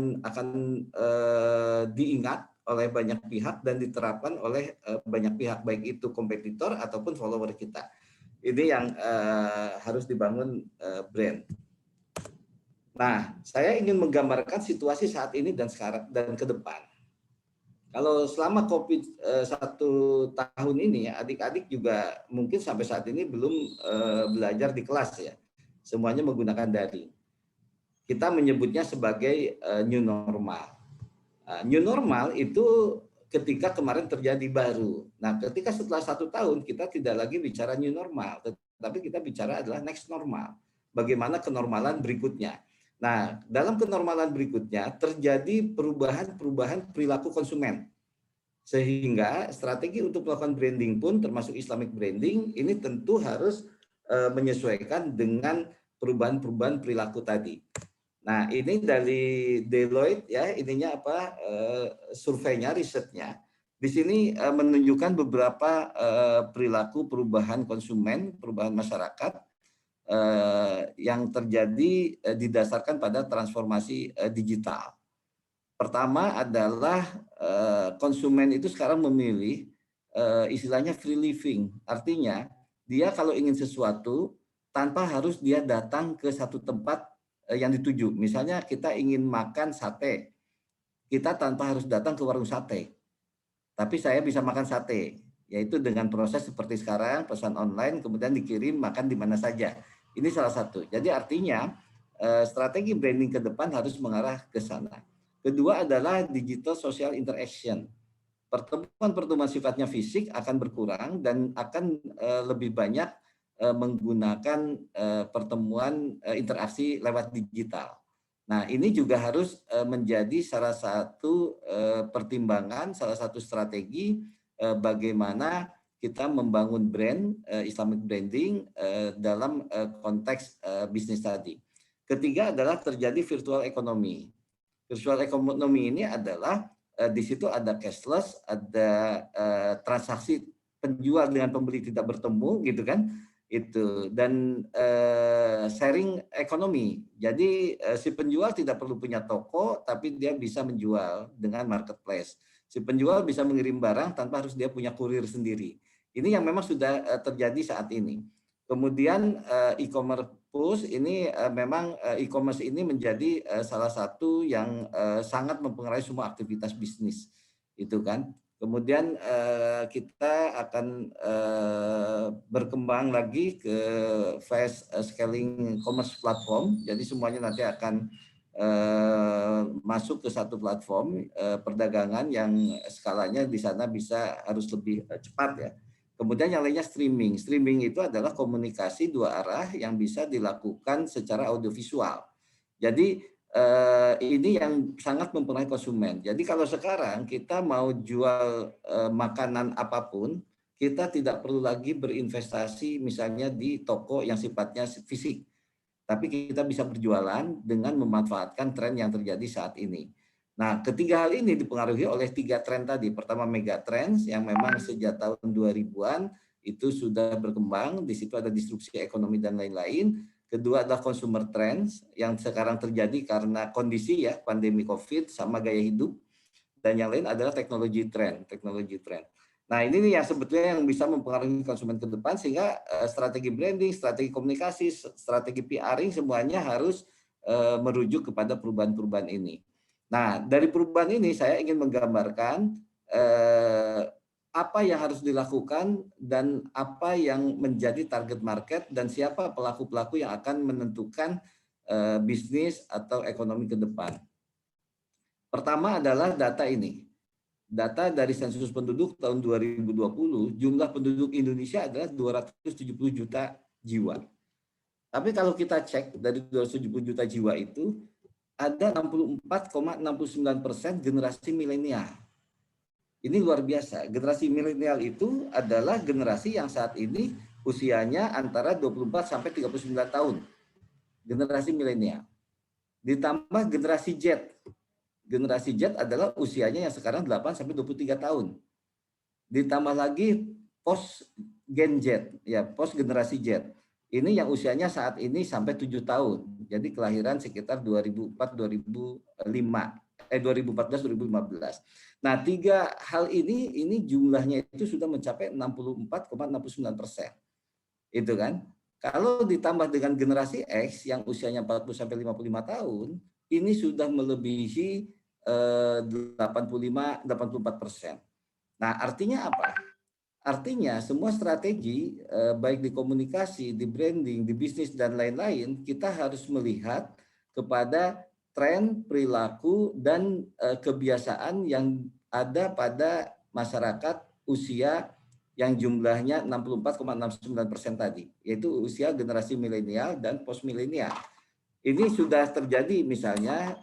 diingat oleh banyak pihak dan diterapkan oleh banyak pihak, baik itu kompetitor ataupun follower kita. Ini yang harus dibangun brand. Nah, saya ingin menggambarkan situasi saat ini dan sekarang dan ke depan. Kalau selama COVID 1 tahun ini, adik-adik juga mungkin sampai saat ini belum belajar di kelas ya. Semuanya menggunakan daring. Kita menyebutnya sebagai new normal. New normal itu ketika kemarin terjadi baru. Nah, ketika setelah 1 tahun kita tidak lagi bicara new normal, tetapi kita bicara adalah next normal. Bagaimana kenormalan berikutnya. Nah, dalam kenormalan berikutnya terjadi perubahan perilaku konsumen. Sehingga strategi untuk melakukan branding pun termasuk Islamic branding ini tentu harus menyesuaikan dengan perubahan perilaku tadi. Nah, ini dari Deloitte ya, ininya apa surveinya, risetnya. Di sini menunjukkan beberapa perilaku perubahan konsumen, perubahan masyarakat yang terjadi didasarkan pada transformasi digital. Pertama adalah konsumen itu sekarang memilih istilahnya free living. Artinya dia kalau ingin sesuatu tanpa harus dia datang ke satu tempat yang dituju. Misalnya kita ingin makan sate, kita tanpa harus datang ke warung sate, tapi saya bisa makan sate, yaitu dengan proses seperti sekarang, pesan online, kemudian dikirim, makan di mana saja. Ini salah satu. Jadi artinya strategi branding ke depan harus mengarah ke sana. Kedua adalah digital social interaction. Pertemuan-pertemuan sifatnya fisik akan berkurang dan akan lebih banyak menggunakan pertemuan interaksi lewat digital. Nah, ini juga harus menjadi salah satu pertimbangan, salah satu strategi bagaimana kita membangun brand Islamic branding dalam konteks bisnis tadi. Ketiga adalah terjadi virtual economy. Virtual economy ini adalah di situ ada cashless, ada transaksi penjual dengan pembeli tidak bertemu, gitu kan? Itu dan sharing ekonomi. Jadi si penjual tidak perlu punya toko, tapi dia bisa menjual dengan marketplace. Si penjual bisa mengirim barang tanpa harus dia punya kurir sendiri. Ini yang memang sudah terjadi saat ini. Kemudian e-commerce push ini memang e-commerce ini menjadi salah satu yang sangat mempengaruhi semua aktivitas bisnis, itu kan. Kemudian kita akan berkembang lagi ke fast scaling commerce platform. Jadi semuanya nanti akan masuk ke satu platform perdagangan yang skalanya di sana bisa harus lebih cepat ya. Kemudian yang lainnya streaming. Streaming itu adalah komunikasi dua arah yang bisa dilakukan secara audiovisual. Jadi ini yang sangat mempengaruhi konsumen. Jadi kalau sekarang kita mau jual makanan apapun, kita tidak perlu lagi berinvestasi misalnya di toko yang sifatnya fisik. Tapi kita bisa berjualan dengan memanfaatkan tren yang terjadi saat ini. Nah, ketiga hal ini dipengaruhi oleh tiga tren tadi. Pertama, mega trends yang memang sejak tahun 2000-an itu sudah berkembang. Di situ ada disrupsi ekonomi dan lain-lain. Kedua adalah consumer trends yang sekarang terjadi karena kondisi ya, pandemi COVID sama gaya hidup. Dan yang lain adalah teknologi trend. Nah, ini yang sebetulnya yang bisa mempengaruhi konsumen ke depan sehingga strategi branding, strategi komunikasi, strategi PRing semuanya harus merujuk kepada perubahan-perubahan ini. Nah, dari perubahan ini saya ingin menggambarkan apa yang harus dilakukan dan apa yang menjadi target market dan siapa pelaku-pelaku yang akan menentukan bisnis atau ekonomi ke depan. Pertama adalah data ini. Data dari sensus penduduk tahun 2020, jumlah penduduk Indonesia adalah 270 juta jiwa. Tapi kalau kita cek dari 270 juta jiwa itu, ada 64,69% generasi milenial. Ini luar biasa. Generasi milenial itu adalah generasi yang saat ini usianya antara 24 sampai 39 tahun. Generasi milenial. Ditambah generasi Z. Generasi Z adalah usianya yang sekarang 8 sampai 23 tahun. Ditambah lagi post Gen Z, ya, post generasi Z. Ini yang usianya saat ini sampai 7 tahun. Jadi kelahiran sekitar 2014-2015. Nah, tiga hal ini jumlahnya itu sudah mencapai 64,69%. Itu kan. Kalau ditambah dengan generasi X yang usianya 40 sampai 55 tahun, ini sudah melebihi 84%. Nah, artinya apa? Artinya semua strategi baik di komunikasi, di branding, di bisnis dan lain-lain kita harus melihat kepada tren, perilaku dan kebiasaan yang ada pada masyarakat usia yang jumlahnya 64,69% tadi, yaitu usia generasi milenial dan post milenial. Ini sudah terjadi misalnya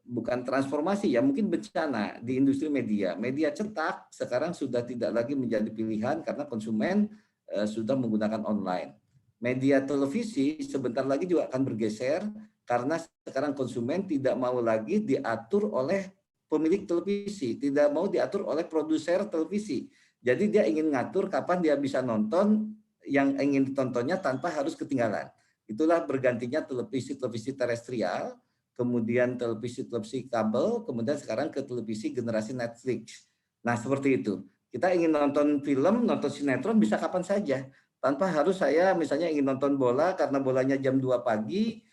bukan transformasi ya, mungkin bencana di industri media. Media cetak sekarang sudah tidak lagi menjadi pilihan karena konsumen sudah menggunakan online. Media televisi sebentar lagi juga akan bergeser karena sekarang konsumen tidak mau lagi diatur oleh pemilik televisi, tidak mau diatur oleh produser televisi. Jadi dia ingin ngatur kapan dia bisa nonton yang ingin ditontonnya tanpa harus ketinggalan. Itulah bergantinya televisi terestrial, kemudian televisi kabel, kemudian sekarang ke televisi generasi Netflix. Nah, seperti itu. Kita ingin nonton film, nonton sinetron bisa kapan saja. tanpa harus saya misalnya ingin nonton bola karena bolanya jam 2 pagi.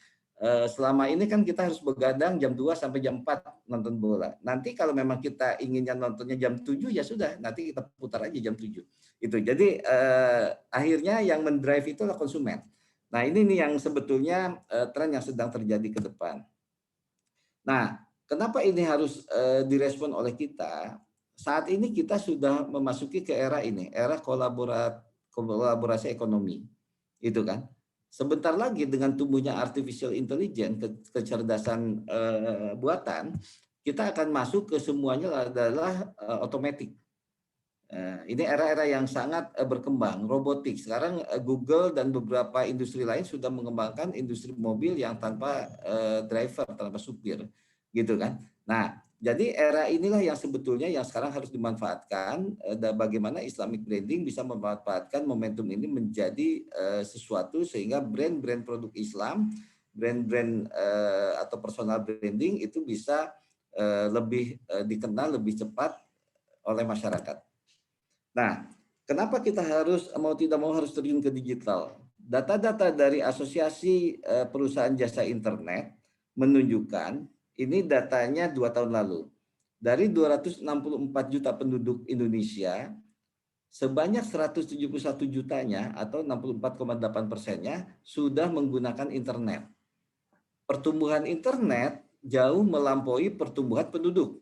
Selama ini kan kita harus begadang jam 2 sampai jam 4 nonton bola. Nanti kalau memang kita inginnya nontonnya jam 7 ya sudah, nanti kita putar aja jam 7. Itu. Jadi akhirnya yang mendrive itu adalah konsumen. Nah, ini nih yang sebetulnya tren yang sedang terjadi ke depan. Nah, kenapa ini harus direspon oleh kita? Saat ini kita sudah memasuki ke era ini, era kolaborasi ekonomi. Itu kan. Sebentar lagi dengan tumbuhnya artificial intelligence, kecerdasan buatan, kita akan masuk ke semuanya adalah otomatis. Ini era-era yang sangat berkembang, robotik. Sekarang Google dan beberapa industri lain sudah mengembangkan industri mobil yang tanpa driver, tanpa supir, gitu kan. Nah, jadi era inilah yang sebetulnya yang sekarang harus dimanfaatkan. Bagaimana Islamic branding bisa memanfaatkan momentum ini menjadi sesuatu sehingga brand-brand produk Islam, brand-brand atau personal branding itu bisa lebih dikenal lebih cepat oleh masyarakat. Nah, kenapa kita harus mau tidak mau harus terjun ke digital? Data-data dari Asosiasi Perusahaan Jasa Internet menunjukkan, ini datanya 2 tahun lalu. Dari 264 juta penduduk Indonesia, sebanyak 171 jutanya atau 64,8%-nya sudah menggunakan internet. Pertumbuhan internet jauh melampaui pertumbuhan penduduk.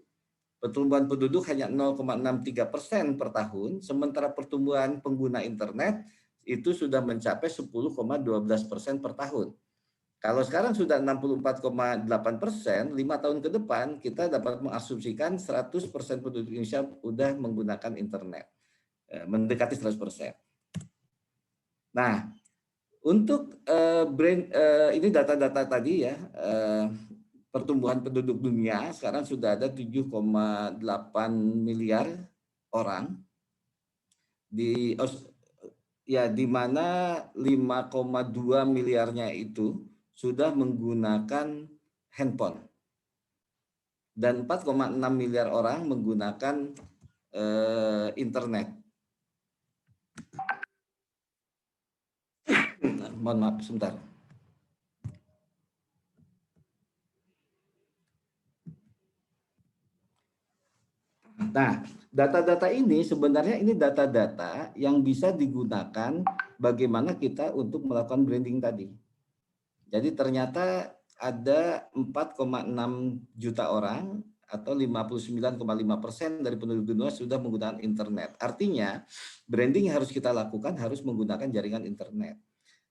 Pertumbuhan penduduk hanya 0,63% per tahun, sementara pertumbuhan pengguna internet itu sudah mencapai 10,12% per tahun. Kalau sekarang sudah 64,8%, 5 tahun ke depan kita dapat mengasumsikan 100% penduduk Indonesia sudah menggunakan internet, mendekati 100%. Nah, untuk ini data-data tadi ya, pertumbuhan penduduk dunia sekarang sudah ada 7,8 miliar orang, di mana 5,2 miliarnya itu sudah menggunakan handphone dan 4,6 miliar orang menggunakan internet. Mohon maaf sebentar. Nah, data-data ini sebenarnya ini data-data yang bisa digunakan bagaimana kita untuk melakukan branding tadi. Jadi ternyata ada 4,6 juta orang atau 59,5% dari penduduk dunia sudah menggunakan internet. Artinya branding yang harus kita lakukan harus menggunakan jaringan internet.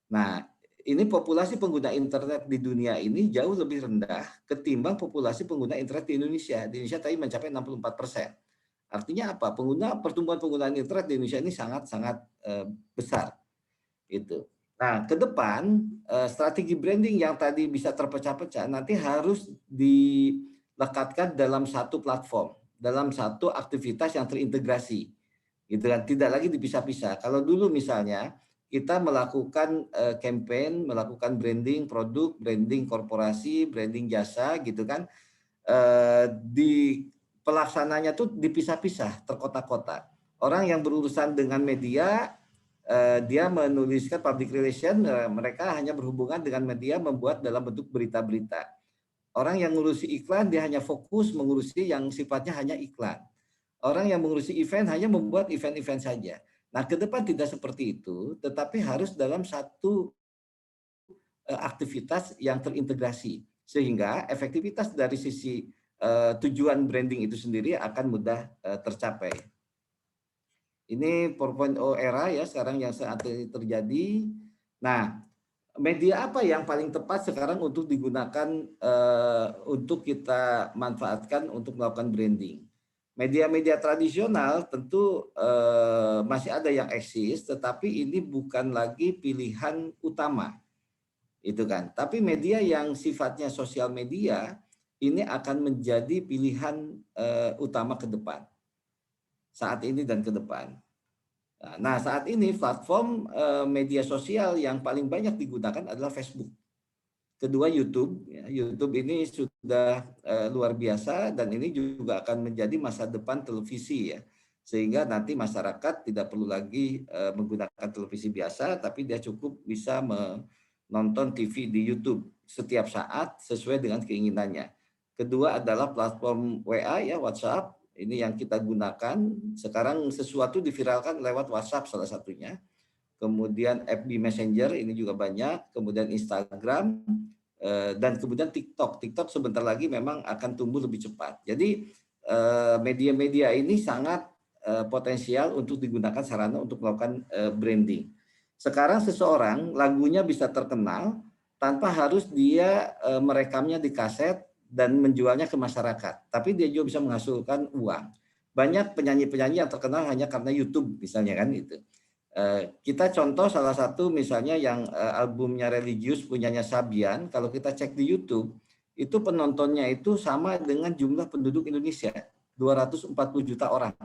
Nah, ini populasi pengguna internet di dunia ini jauh lebih rendah ketimbang populasi pengguna internet di Indonesia. Di Indonesia tadi mencapai 64%. Artinya apa? Pertumbuhan penggunaan internet di Indonesia ini sangat-sangat besar. Itu. Nah, ke depan strategi branding yang tadi bisa terpecah-pecah nanti harus dilekatkan dalam satu platform, dalam satu aktivitas yang terintegrasi. Gitu kan, tidak lagi dipisah-pisah. Kalau dulu misalnya kita melakukan campaign, melakukan branding produk, branding korporasi, branding jasa gitu kan, di pelaksananya tuh dipisah-pisah, terkotak-kotak. Orang yang berurusan dengan media dia menuliskan public relation, mereka hanya berhubungan dengan media membuat dalam bentuk berita-berita. Orang yang mengurusi iklan, dia hanya fokus mengurusi yang sifatnya hanya iklan. Orang yang mengurusi event hanya membuat event-event saja. Nah, ke depan tidak seperti itu, tetapi harus dalam satu aktivitas yang terintegrasi. Sehingga efektivitas dari sisi tujuan branding itu sendiri akan mudah tercapai. Ini 4.0 era ya sekarang yang saat ini terjadi. Nah, media apa yang paling tepat sekarang untuk digunakan untuk kita manfaatkan untuk melakukan branding? Media-media tradisional tentu masih ada yang eksis, tetapi ini bukan lagi pilihan utama, itu kan. Tapi media yang sifatnya sosial media ini akan menjadi pilihan utama ke depan. Saat ini dan ke depan. Nah, saat ini platform media sosial yang paling banyak digunakan adalah Facebook. Kedua YouTube. YouTube ini sudah luar biasa dan ini juga akan menjadi masa depan televisi ya. sehingga nanti masyarakat tidak perlu lagi menggunakan televisi biasa, tapi dia cukup bisa menonton TV di YouTube setiap saat sesuai dengan keinginannya. Kedua adalah platform WA ya, WhatsApp, ini yang kita gunakan. Sekarang sesuatu diviralkan lewat WhatsApp salah satunya. Kemudian FB Messenger ini juga banyak, kemudian Instagram, dan kemudian TikTok. TikTok sebentar lagi memang akan tumbuh lebih cepat. Jadi media-media ini sangat potensial untuk digunakan sarana untuk melakukan branding. Sekarang seseorang lagunya bisa terkenal tanpa harus dia merekamnya di kaset dan menjualnya ke masyarakat. Tapi dia juga bisa menghasilkan uang. Banyak penyanyi-penyanyi yang terkenal hanya karena YouTube misalnya kan itu. Kita contoh salah satu misalnya yang albumnya Religius punyanya Sabian, kalau kita cek di YouTube, itu penontonnya itu sama dengan jumlah penduduk Indonesia, 240 juta orang.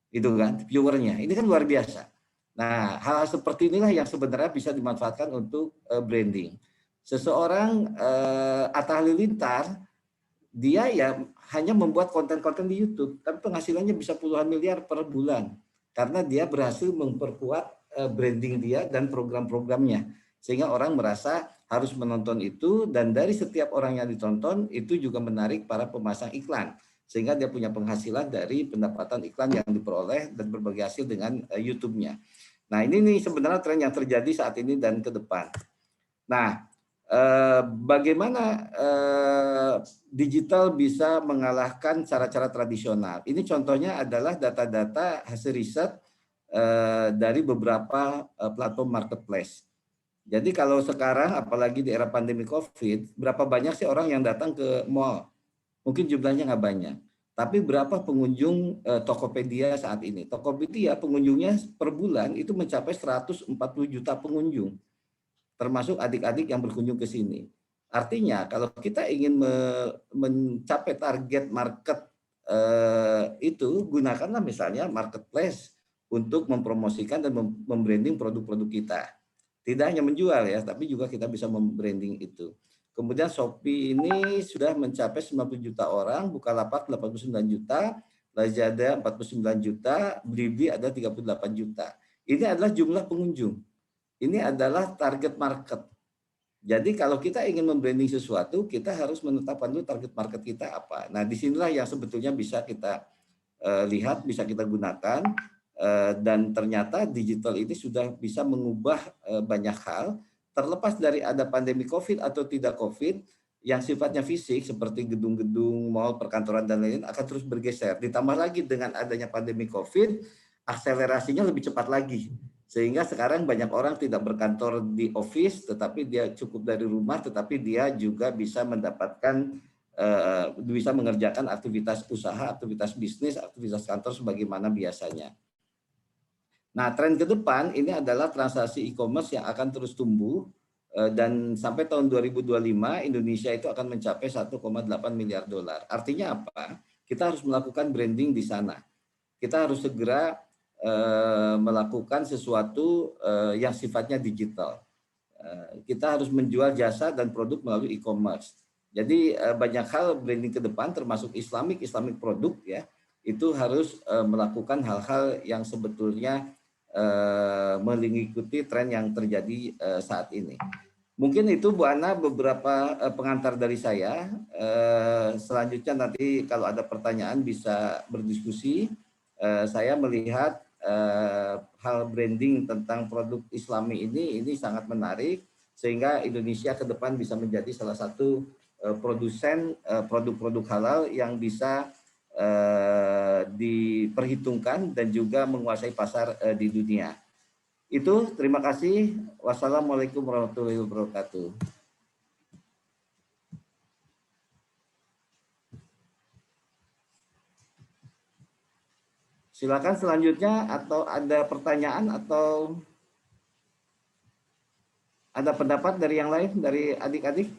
Itu kan viewernya. Ini kan luar biasa. Nah, hal seperti inilah yang sebenarnya bisa dimanfaatkan untuk branding. Seseorang Atta Halilintar, dia ya hanya membuat konten-konten di YouTube, tapi penghasilannya bisa puluhan miliar per bulan karena dia berhasil memperkuat branding dia dan program-programnya, sehingga orang merasa harus menonton itu, dan dari setiap orang yang ditonton itu juga menarik para pemasang iklan, sehingga dia punya penghasilan dari pendapatan iklan yang diperoleh dan berbagai hasil dengan YouTube-nya. Nah, ini nih sebenarnya tren yang terjadi saat ini dan ke depan. Nah, bagaimana digital bisa mengalahkan cara-cara tradisional? Ini contohnya adalah data-data hasil riset dari beberapa platform marketplace. Jadi kalau sekarang, apalagi di era pandemi COVID, berapa banyak sih orang yang datang ke mall? Mungkin jumlahnya nggak banyak. Tapi berapa pengunjung Tokopedia saat ini? Tokopedia pengunjungnya per bulan itu mencapai 140 juta pengunjung, termasuk adik-adik yang berkunjung ke sini. Artinya kalau kita ingin mencapai target market itu, gunakanlah misalnya marketplace untuk mempromosikan dan membranding produk-produk kita. Tidak hanya menjual ya, tapi juga kita bisa membranding itu. Kemudian Shopee ini sudah mencapai 90 juta orang, Bukalapak 89 juta, Lazada 49 juta, Blibli ada 38 juta. Ini adalah jumlah pengunjung. Ini adalah target market. Jadi kalau kita ingin membranding sesuatu, kita harus menetapkan dulu target market kita apa. Nah, disinilah yang sebetulnya bisa kita lihat, bisa kita gunakan, dan ternyata digital ini sudah bisa mengubah banyak hal, terlepas dari ada pandemi COVID atau tidak COVID, yang sifatnya fisik seperti gedung-gedung, mall, perkantoran, dan lain-lain akan terus bergeser. Ditambah lagi dengan adanya pandemi COVID, akselerasinya lebih cepat lagi. Sehingga sekarang banyak orang tidak berkantor di office, tetapi dia cukup dari rumah, tetapi dia juga bisa mendapatkan, bisa mengerjakan aktivitas usaha, aktivitas bisnis, aktivitas kantor sebagaimana biasanya. Nah, tren ke depan ini adalah transaksi e-commerce yang akan terus tumbuh, dan sampai tahun 2025 Indonesia itu akan mencapai 1,8 miliar dolar. Artinya apa? Kita harus melakukan branding di sana. Kita harus segera melakukan sesuatu yang sifatnya digital. Kita harus menjual jasa dan produk melalui e-commerce. Jadi banyak hal branding ke depan, termasuk Islamic produk ya, itu harus melakukan hal-hal yang sebetulnya mengikuti tren yang terjadi saat ini. Mungkin itu Bu Ana beberapa pengantar dari saya. Selanjutnya nanti kalau ada pertanyaan bisa berdiskusi. Saya melihat hal branding tentang produk Islami ini sangat menarik, sehingga Indonesia ke depan bisa menjadi salah satu produsen produk-produk halal yang bisa diperhitungkan dan juga menguasai pasar di dunia. Itu, terima kasih. Wassalamualaikum warahmatullahi wabarakatuh. Silakan selanjutnya, atau ada pertanyaan atau ada pendapat dari yang lain, dari adik-adik?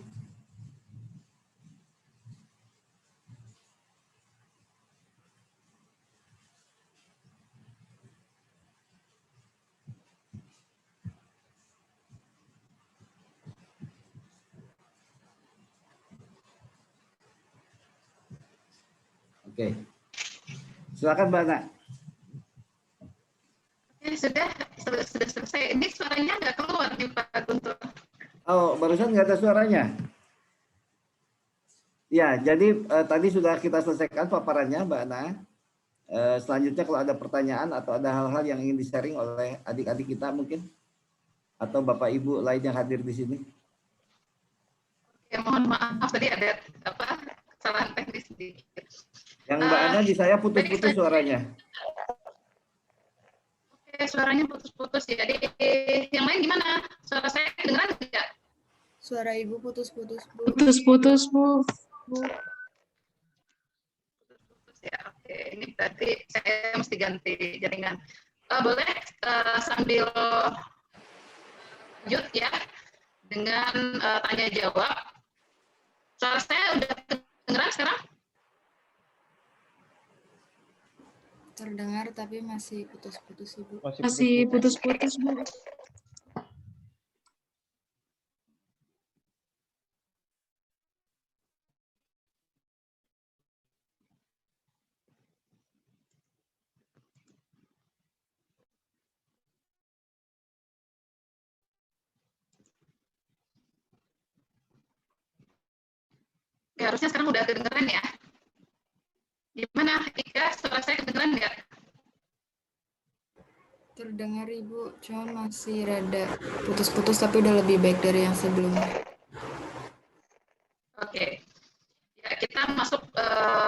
Oke. Silakan Mbak Ana. sudah selesai. Ini suaranya nggak keluar nih Pak Guntur. Oh, barusan nggak ada suaranya. Ya, jadi tadi sudah kita selesaikan paparannya, Mbak Ana. Selanjutnya kalau ada pertanyaan atau ada hal-hal yang ingin di-sharing oleh adik-adik kita mungkin, atau Bapak Ibu lain yang hadir di sini. Ya, mohon maaf tadi ada kesalahan teknis sedikit. Yang Mbak Ana di saya putus-putus suaranya. Oke, suaranya putus-putus. Jadi yang lain gimana? Suara saya kedengeran nggak? Suara Ibu putus-putus, Bu. Putus-putus, Bu. Ya, oke. Ini berarti saya mesti ganti jaringan. Boleh sambil lanjut ya dengan tanya jawab. Suara saya udah kedengeran sekarang? Terdengar tapi masih putus-putus, Ibu. Masih putus-putus, Bu. Ya, harusnya sekarang udah kedengeran ya. Gimana, Ika? Suara saya kedengeran nggak? Terdengar, Ibu, cuma masih rada putus-putus tapi udah lebih baik dari yang sebelumnya. Oke. Ya, kita masuk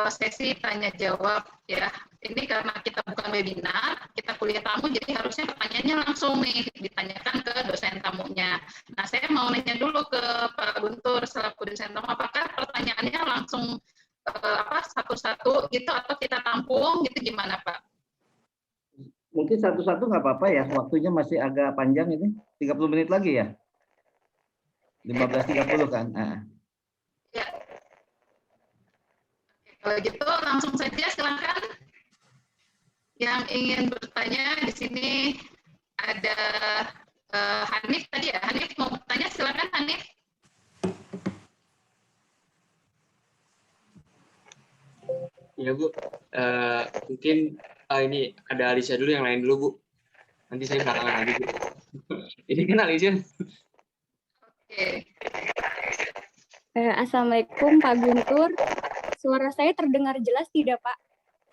sesi tanya jawab ya. Ini karena kita bukan webinar, kita kuliah tamu, jadi harusnya pertanyaannya langsung nih ditanyakan ke dosen tamunya. Nah, saya mau nanya dulu ke Pak Guntur selaku dosen tamu, apakah pertanyaannya langsung satu-satu gitu atau kita tampung gitu, gimana Pak? Mungkin satu-satu nggak apa-apa ya, waktunya masih agak panjang ini, 30 menit lagi ya? 15.30 kan? Ya. Kalau gitu langsung saja silakan. Yang ingin bertanya di sini ada Hanif tadi ya. Hanif mau bertanya, silakan Hanif. Ya Bu, mungkin ini ada Alicia dulu, yang lain dulu Bu. Nanti saya belakangan lagi Bu. Ini kan Alicia. Oke. Assalamualaikum Pak Guntur. Suara saya terdengar jelas tidak Pak?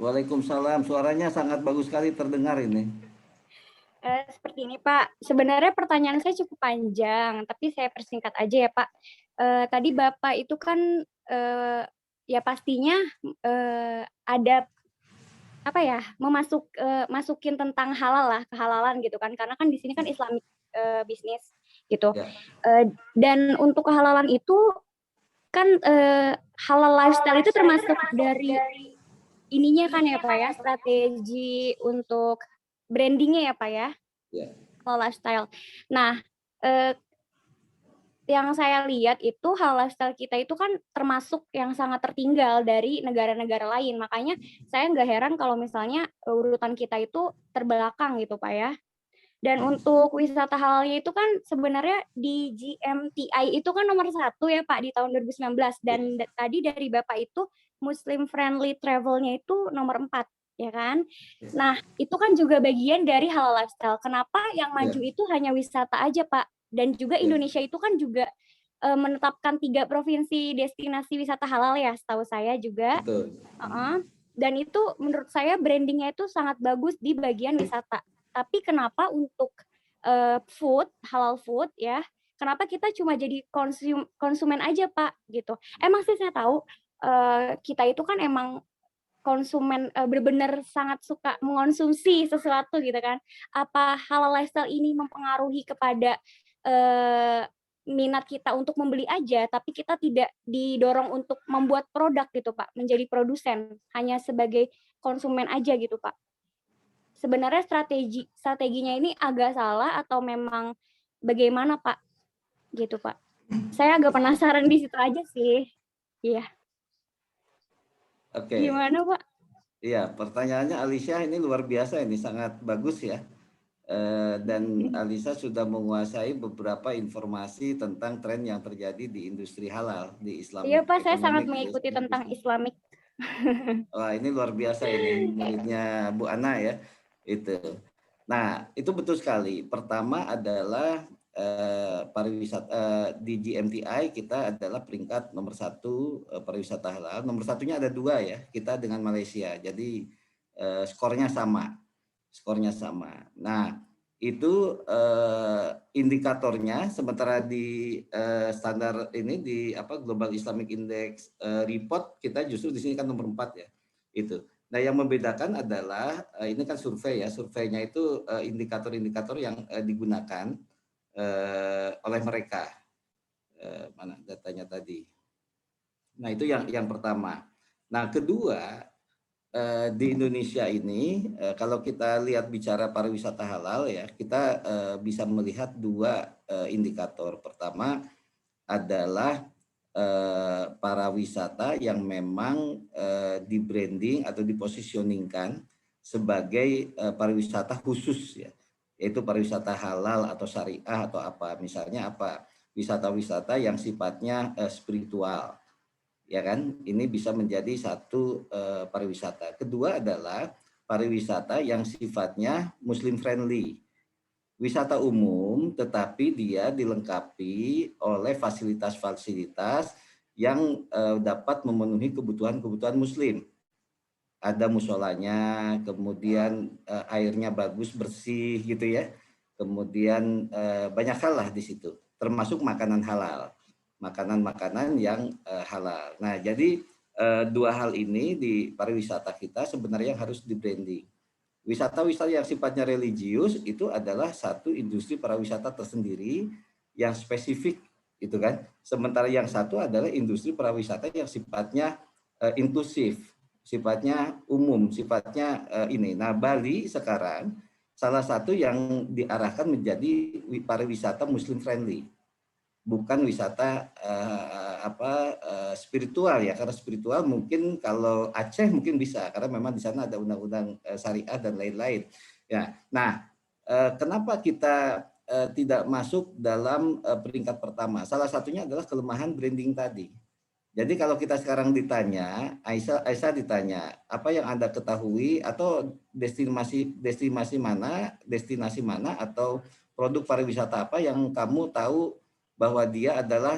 Waalaikumsalam, suaranya sangat bagus sekali terdengar ini. Seperti ini Pak, sebenarnya pertanyaan saya cukup panjang, tapi saya persingkat aja ya Pak. Tadi Bapak itu kan ya pastinya ada masukin tentang halal lah, kehalalan gitu kan, karena kan di sini kan Islamic business gitu. Ya. Dan untuk kehalalan itu kan halal lifestyle itu termasuk dari ininya kan ya Pak ya, strategi untuk brandingnya ya Pak ya, halal lifestyle. Nah, yang saya lihat itu halal lifestyle kita itu kan termasuk yang sangat tertinggal dari negara-negara lain. Makanya saya nggak heran kalau misalnya urutan kita itu terbelakang gitu Pak ya. Dan untuk wisata halalnya itu kan sebenarnya di GMTI itu kan nomor 1 ya Pak di tahun 2019. Dan tadi dari Bapak itu Muslim friendly travelnya itu nomor 4 ya kan. Nah itu kan juga bagian dari halal lifestyle. Kenapa yang maju itu hanya wisata aja Pak? Dan juga Indonesia itu kan juga menetapkan 3 provinsi destinasi wisata halal ya, setahu saya juga. Betul. Dan itu menurut saya brandingnya itu sangat bagus di bagian wisata. Tapi kenapa untuk food, halal food ya, kenapa kita cuma jadi konsumen aja Pak gitu. Emang sih saya tahu kita itu kan emang konsumen benar-benar sangat suka mengonsumsi sesuatu gitu kan. Apa halal lifestyle ini mempengaruhi kepada minat kita untuk membeli aja, tapi kita tidak didorong untuk membuat produk gitu Pak, menjadi produsen, hanya sebagai konsumen aja gitu Pak. Sebenarnya strateginya ini agak salah atau memang bagaimana Pak? Gitu Pak. Saya agak penasaran di situ aja sih. Iya. Oke. Gimana Pak? Iya, pertanyaannya Alicia ini luar biasa, ini sangat bagus ya. Dan Alisa sudah menguasai beberapa informasi tentang tren yang terjadi di industri halal di Islam. Iya Pak, saya sangat mengikuti tentang Islamic. Wah, ini luar biasa ini muridnya Bu Ana ya. Itu. Nah, itu betul sekali. Pertama adalah pariwisata di GMTI kita adalah peringkat nomor 1 pariwisata halal. Nomor satunya ada 2 ya, kita dengan Malaysia. Jadi skornya sama. Nah, itu indikatornya sementara di standar ini di Global Islamic Index report kita justru di sini kan nomor 4 ya. Itu. Nah, yang membedakan adalah ini kan survei ya. Surveinya itu indikator-indikator yang digunakan oleh mereka. Mana datanya tadi. Nah, itu yang pertama. Nah, kedua, di Indonesia ini kalau kita lihat bicara pariwisata halal ya, kita bisa melihat 2 indikator. Pertama adalah para wisata yang memang di branding atau dipositioningkan sebagai pariwisata khusus ya, yaitu pariwisata halal atau syariah atau apa, misalnya apa, wisata-wisata yang sifatnya spiritual, ya kan, ini bisa menjadi satu pariwisata. Kedua adalah pariwisata yang sifatnya Muslim friendly. Wisata umum, tetapi dia dilengkapi oleh fasilitas-fasilitas yang dapat memenuhi kebutuhan-kebutuhan Muslim. Ada musolanya, kemudian airnya bagus, bersih gitu ya. Kemudian banyak hal lah di situ, termasuk makanan halal. Makanan-makanan yang halal. Nah, jadi 2 hal ini di pariwisata kita sebenarnya harus di-branding. Wisata-wisata yang sifatnya religius itu adalah satu industri pariwisata tersendiri yang spesifik, gitu kan. Sementara yang satu adalah industri pariwisata yang sifatnya inklusif, sifatnya umum, sifatnya ini. Nah, Bali sekarang salah satu yang diarahkan menjadi pariwisata Muslim friendly, bukan wisata spiritual ya, karena spiritual mungkin kalau Aceh mungkin bisa karena memang di sana ada undang-undang syariah dan lain-lain ya. Nah, kenapa kita tidak masuk dalam peringkat pertama? Salah satunya adalah kelemahan branding tadi. Jadi kalau kita sekarang ditanya, Aisyah ditanya apa yang Anda ketahui atau destinasi mana atau produk pariwisata apa yang kamu tahu bahwa dia adalah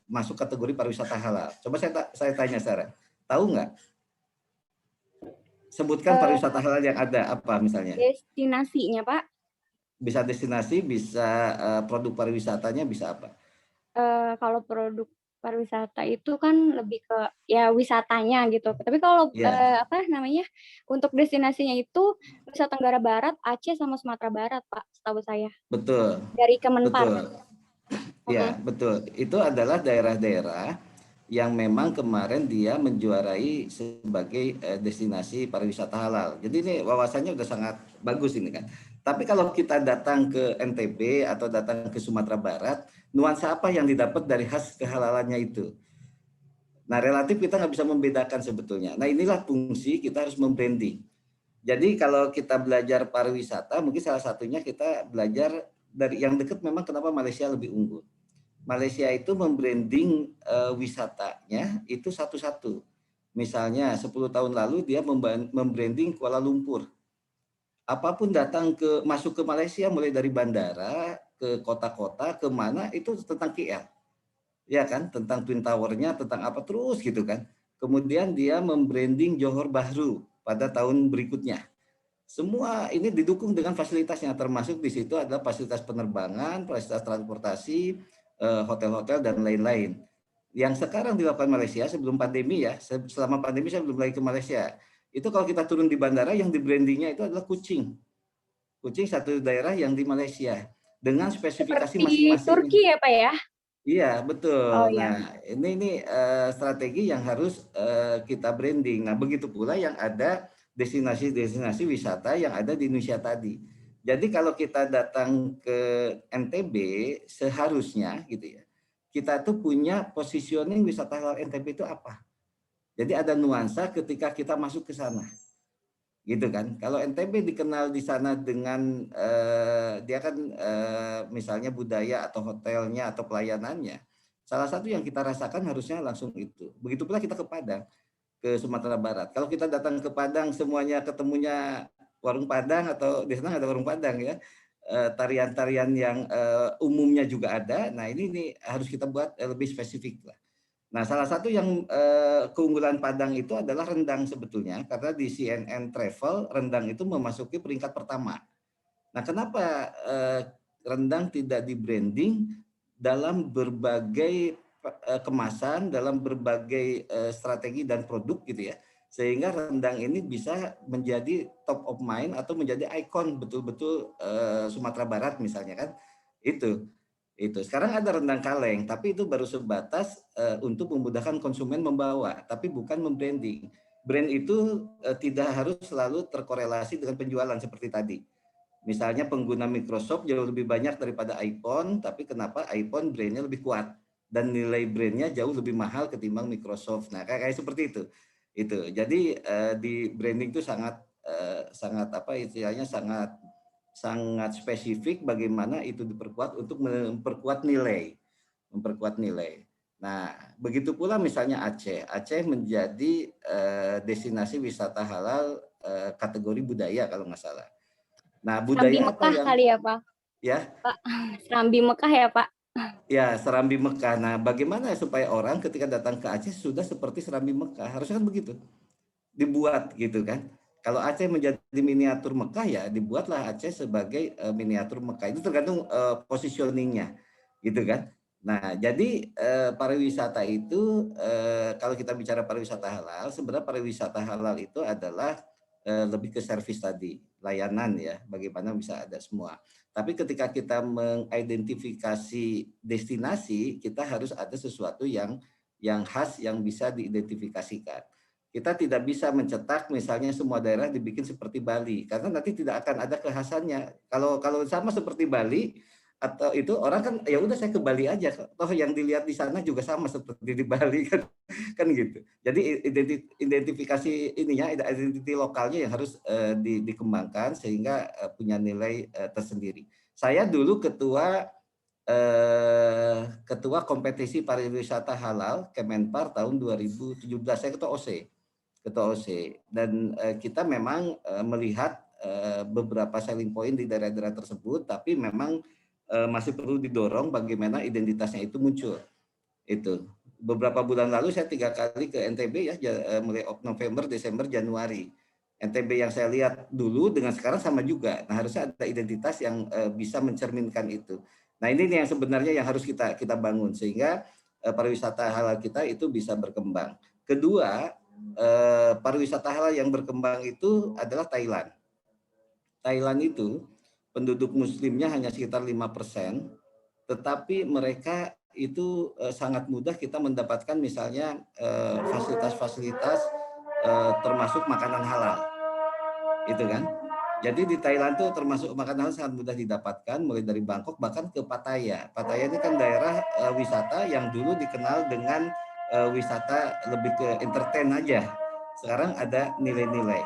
masuk kategori pariwisata halal. Coba saya tanya Sarah, tahu nggak? Sebutkan pariwisata halal yang ada apa misalnya? Destinasinya, Pak. Bisa destinasi, bisa produk pariwisatanya, bisa apa? Kalau produk pariwisata itu kan lebih ke ya wisatanya gitu. Tapi kalau untuk destinasinya itu Nusa Tenggara Barat, Aceh sama Sumatera Barat, Pak, setahu saya. Betul. Dari Kemenpar. Betul. Ya, betul. Itu adalah daerah-daerah yang memang kemarin dia menjuarai sebagai destinasi pariwisata halal. Jadi ini wawasannya udah sangat bagus ini kan. Tapi kalau kita datang ke NTB atau datang ke Sumatera Barat, nuansa apa yang didapat dari khas kehalalannya itu? Nah, relatif kita nggak bisa membedakan sebetulnya. Nah, inilah fungsi kita harus membranding. Jadi kalau kita belajar pariwisata, mungkin salah satunya kita belajar dari yang dekat memang kenapa Malaysia lebih unggul. Malaysia itu membranding wisatanya itu satu-satu. Misalnya 10 tahun lalu dia membranding Kuala Lumpur. Apapun masuk ke Malaysia mulai dari bandara ke kota-kota ke mana itu tentang KL. Ya kan, tentang Twin Tower-nya, tentang apa terus gitu kan. Kemudian dia membranding Johor Bahru pada tahun berikutnya. Semua ini didukung dengan fasilitasnya, termasuk di situ adalah fasilitas penerbangan, fasilitas transportasi, hotel-hotel dan lain-lain. Yang sekarang dilakukan Malaysia sebelum pandemi ya, selama pandemi saya belum lagi ke Malaysia. Itu kalau kita turun di bandara yang di brandingnya itu adalah Kuching. Kuching satu daerah yang di Malaysia dengan spesifikasi masing-masing. Turki ya Pak ya? Iya betul. Oh, iya. Nah ini strategi yang harus kita branding. Nah begitu pula yang ada destinasi-destinasi wisata yang ada di Indonesia tadi. Jadi kalau kita datang ke NTB seharusnya gitu ya, kita tuh punya positioning wisata halal NTB itu apa? Jadi ada nuansa ketika kita masuk ke sana, gitu kan? Kalau NTB dikenal di sana dengan dia kan misalnya budaya atau hotelnya atau pelayanannya, salah satu yang kita rasakan harusnya langsung itu. Begitu pula kita ke Padang, ke Sumatera Barat. Kalau kita datang ke Padang semuanya ketemunya warung Padang atau di sana ada warung Padang ya. Tarian-tarian yang umumnya juga ada. Nah ini nih harus kita buat lebih spesifik lah. Nah, salah satu yang keunggulan Padang itu adalah rendang sebetulnya, karena di CNN Travel rendang itu memasuki peringkat pertama. Nah, kenapa rendang tidak di-branding dalam berbagai kemasan, dalam berbagai strategi dan produk gitu ya, sehingga rendang ini bisa menjadi top of mind atau menjadi ikon betul-betul Sumatera Barat misalnya kan, itu. Sekarang ada rendang kaleng, tapi itu baru sebatas untuk memudahkan konsumen membawa, tapi bukan membranding. Brand itu tidak harus selalu terkorelasi dengan penjualan seperti tadi. Misalnya pengguna Microsoft jauh lebih banyak daripada iPhone, tapi kenapa iPhone brandnya lebih kuat dan nilai brandnya jauh lebih mahal ketimbang Microsoft. Nah, kayak seperti itu. Jadi di branding itu sangat apa istilahnya sangat spesifik bagaimana itu diperkuat untuk memperkuat nilai. Nah, begitu pula misalnya Aceh. Aceh menjadi destinasi wisata halal kategori budaya kalau nggak salah. Nah, Serambi budaya apa Mekah yang kali ya, Pak? ya? Pak, Serambi Mekah ya, Pak? Ya, Serambi Mekah. Nah, bagaimana supaya orang ketika datang ke Aceh sudah seperti Serambi Mekah? Harusnya kan begitu. Dibuat gitu kan. Kalau Aceh menjadi miniatur Mekah ya dibuatlah Aceh sebagai miniatur Mekah. Itu tergantung positioningnya gitu kan. Nah, jadi pariwisata itu kalau kita bicara pariwisata halal, sebenarnya pariwisata halal itu adalah lebih ke servis tadi, layanan ya, bagaimana bisa ada semua. Tapi ketika kita mengidentifikasi destinasi, kita harus ada sesuatu yang khas yang bisa diidentifikasikan. Kita tidak bisa mencetak misalnya semua daerah dibikin seperti Bali karena nanti tidak akan ada kekhasannya. Kalau sama seperti Bali atau itu orang kan ya udah saya ke Bali aja, toh yang dilihat di sana juga sama seperti di Bali kan gitu. Jadi identifikasi ininya, identiti lokalnya yang harus dikembangkan sehingga punya nilai tersendiri. Saya dulu ketua kompetisi pariwisata halal Kemenpar tahun 2017. Saya ketua OC dan kita memang melihat beberapa selling point di daerah-daerah tersebut, tapi memang masih perlu didorong bagaimana identitasnya itu muncul. Itu beberapa bulan lalu saya 3 kali ke NTB ya, mulai November, Desember, Januari. NTB yang saya lihat dulu dengan sekarang sama juga. Nah, harusnya ada identitas yang bisa mencerminkan itu. Nah, ini yang sebenarnya yang harus kita bangun sehingga pariwisata halal kita itu bisa berkembang. Kedua, pariwisata halal yang berkembang itu adalah Thailand. Thailand itu penduduk muslimnya hanya sekitar 5%, tetapi mereka itu sangat mudah kita mendapatkan misalnya fasilitas-fasilitas termasuk makanan halal. Itu kan. Jadi di Thailand tuh termasuk makanan halal sangat mudah didapatkan mulai dari Bangkok bahkan ke Pattaya. Pattaya ini kan daerah wisata yang dulu dikenal dengan wisata lebih ke entertain aja. Sekarang ada nilai-nilai.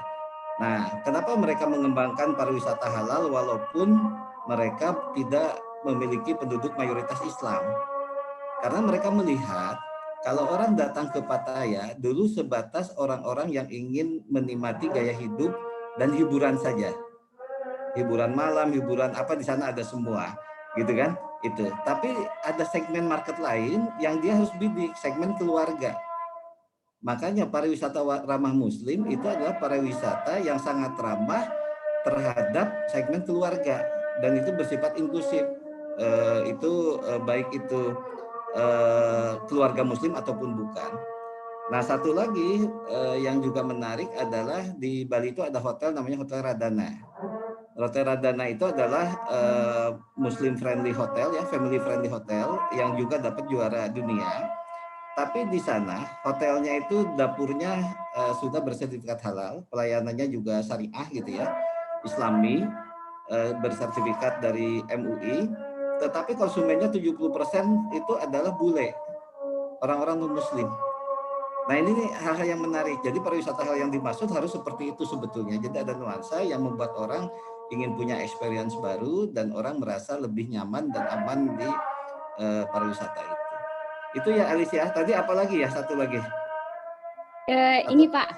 Nah, kenapa mereka mengembangkan pariwisata halal walaupun mereka tidak memiliki penduduk mayoritas Islam? Karena mereka melihat kalau orang datang ke Pattaya dulu sebatas orang-orang yang ingin menikmati gaya hidup dan hiburan saja. Hiburan malam, hiburan apa di sana ada semua, gitu kan? Itu. Tapi ada segmen market lain yang dia harus bidik, segmen keluarga. Makanya pariwisata ramah muslim itu adalah pariwisata yang sangat ramah terhadap segmen keluarga dan itu bersifat inklusif. Baik itu keluarga muslim ataupun bukan. Nah, satu lagi yang juga menarik adalah di Bali itu ada hotel namanya Hotel Radana. Hotel Radana itu adalah Muslim friendly hotel ya, family friendly hotel yang juga dapat juara dunia. Tapi di sana hotelnya itu dapurnya sudah bersertifikat halal, pelayanannya juga syariah gitu ya, Islami, bersertifikat dari MUI. Tetapi konsumennya 70% itu adalah bule, orang-orang non-muslim. Nah ini nih hal-hal yang menarik. Jadi pariwisata halal yang dimaksud harus seperti itu sebetulnya. Jadi ada nuansa yang membuat orang ingin punya experience baru dan orang merasa lebih nyaman dan aman di pariwisata itu. Itu ya Alicia. Tadi apa lagi ya? Satu lagi. Ini Pak,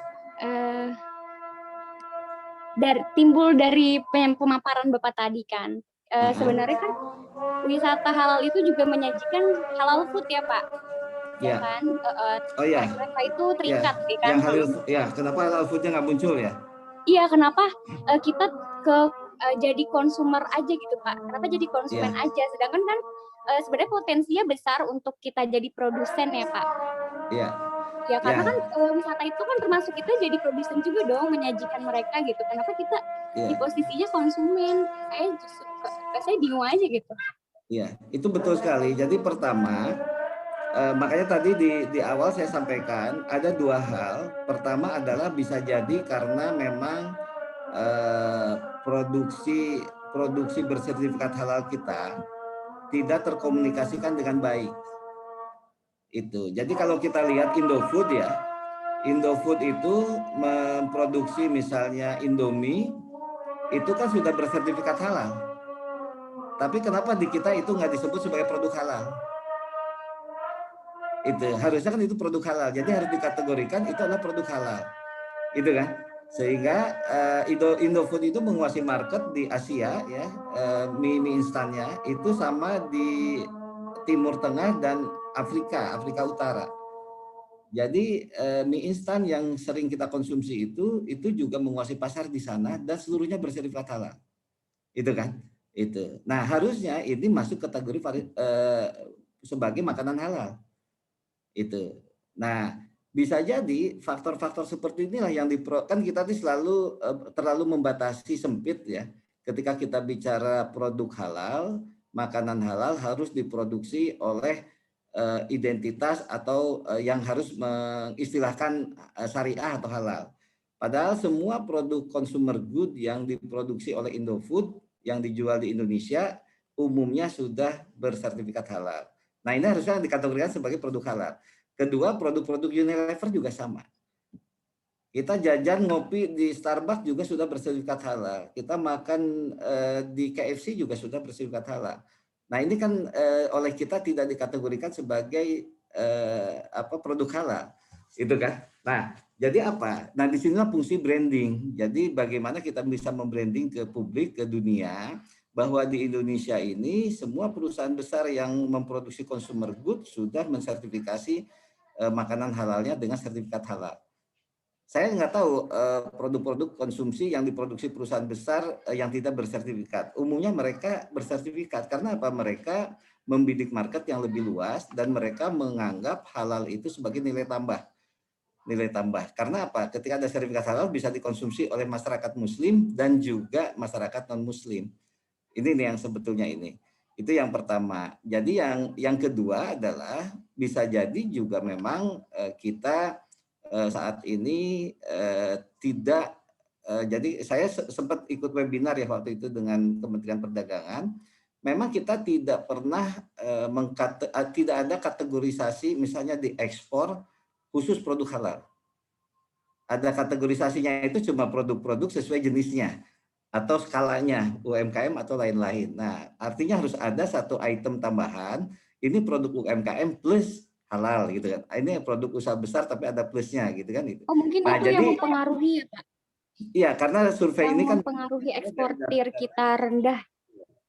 timbul dari pemaparan Bapak tadi kan. Sebenarnya kan wisata halal itu juga menyajikan halal food ya Pak, ya Ya. kan? Oh ya, Mereka itu ya. terikat ya kan. Yang halal, ya. Kenapa halal foodnya nggak muncul ya? Iya, kenapa kita jadi konsumer aja gitu Pak? Kenapa jadi konsumen Iya. aja? Sedangkan kan sebenarnya potensinya besar untuk kita jadi produsen ya Pak. Iya. Ya karena Ya. kan wisata itu kan termasuk kita jadi produsen juga dong, menyajikan mereka gitu. Kenapa kita di Iya. posisinya konsumen? Saya bingung aja gitu. Iya, itu betul sekali. Jadi pertama, makanya tadi di awal saya sampaikan ada dua hal. Pertama adalah bisa jadi karena memang produksi bersertifikat halal kita tidak terkomunikasikan dengan baik. Itu. Jadi kalau kita lihat Indofood ya, Indofood itu memproduksi misalnya Indomie, itu kan sudah bersertifikat halal. Tapi kenapa di kita itu nggak disebut sebagai produk halal? Itu harusnya kan itu produk halal, jadi harus dikategorikan itu adalah produk halal, itu kan? Sehingga Indofood itu menguasai market di Asia ya, mie instannya itu sama di Timur Tengah dan Afrika Utara. Jadi mie instan yang sering kita konsumsi itu juga menguasai pasar di sana dan seluruhnya bersertifikat halal, itu kan? Itu. Nah harusnya ini masuk kategori sebagai makanan halal, itu. Nah bisa jadi faktor-faktor seperti inilah yang kan kita selalu terlalu membatasi sempit ya. Ketika kita bicara produk halal, makanan halal harus diproduksi oleh identitas atau yang harus mengistilahkan syariah atau halal. Padahal semua produk consumer good yang diproduksi oleh Indofood yang dijual di Indonesia umumnya sudah bersertifikat halal. Nah ini harusnya dikategorikan sebagai produk halal. Kedua, produk-produk Unilever juga sama. Kita jajan ngopi di Starbucks juga sudah bersertifikat halal. Kita makan di KFC juga sudah bersertifikat halal. Nah ini kan oleh kita tidak dikategorikan sebagai produk halal, itu kan? Nah jadi apa? Nah disinilah fungsi branding. Jadi bagaimana kita bisa membranding ke publik, ke dunia, bahwa di Indonesia ini semua perusahaan besar yang memproduksi consumer good sudah mensertifikasi makanan halalnya dengan sertifikat halal. Saya nggak tahu produk-produk konsumsi yang diproduksi perusahaan besar yang tidak bersertifikat. Umumnya mereka bersertifikat karena apa? Mereka membidik market yang lebih luas dan mereka menganggap halal itu sebagai nilai tambah. Nilai tambah. Karena apa? Ketika ada sertifikat halal bisa dikonsumsi oleh masyarakat muslim dan juga masyarakat non-muslim. Ini nih yang sebetulnya ini. Itu yang pertama. Jadi yang kedua adalah bisa jadi juga memang kita saat ini tidak jadi saya sempat ikut webinar ya waktu itu dengan Kementerian Perdagangan. Memang kita tidak pernah tidak ada kategorisasi misalnya di ekspor khusus produk halal. Ada kategorisasinya itu cuma produk-produk sesuai jenisnya atau skalanya UMKM atau lain-lain. Nah, artinya harus ada satu item tambahan, ini produk UMKM plus halal gitu kan. Ini produk usaha besar tapi ada plusnya gitu kan itu. Oh, mungkin Nah, itu yang mempengaruhi ya, Pak. Iya, karena survei yang ini kan mempengaruhi eksportir kita rendah.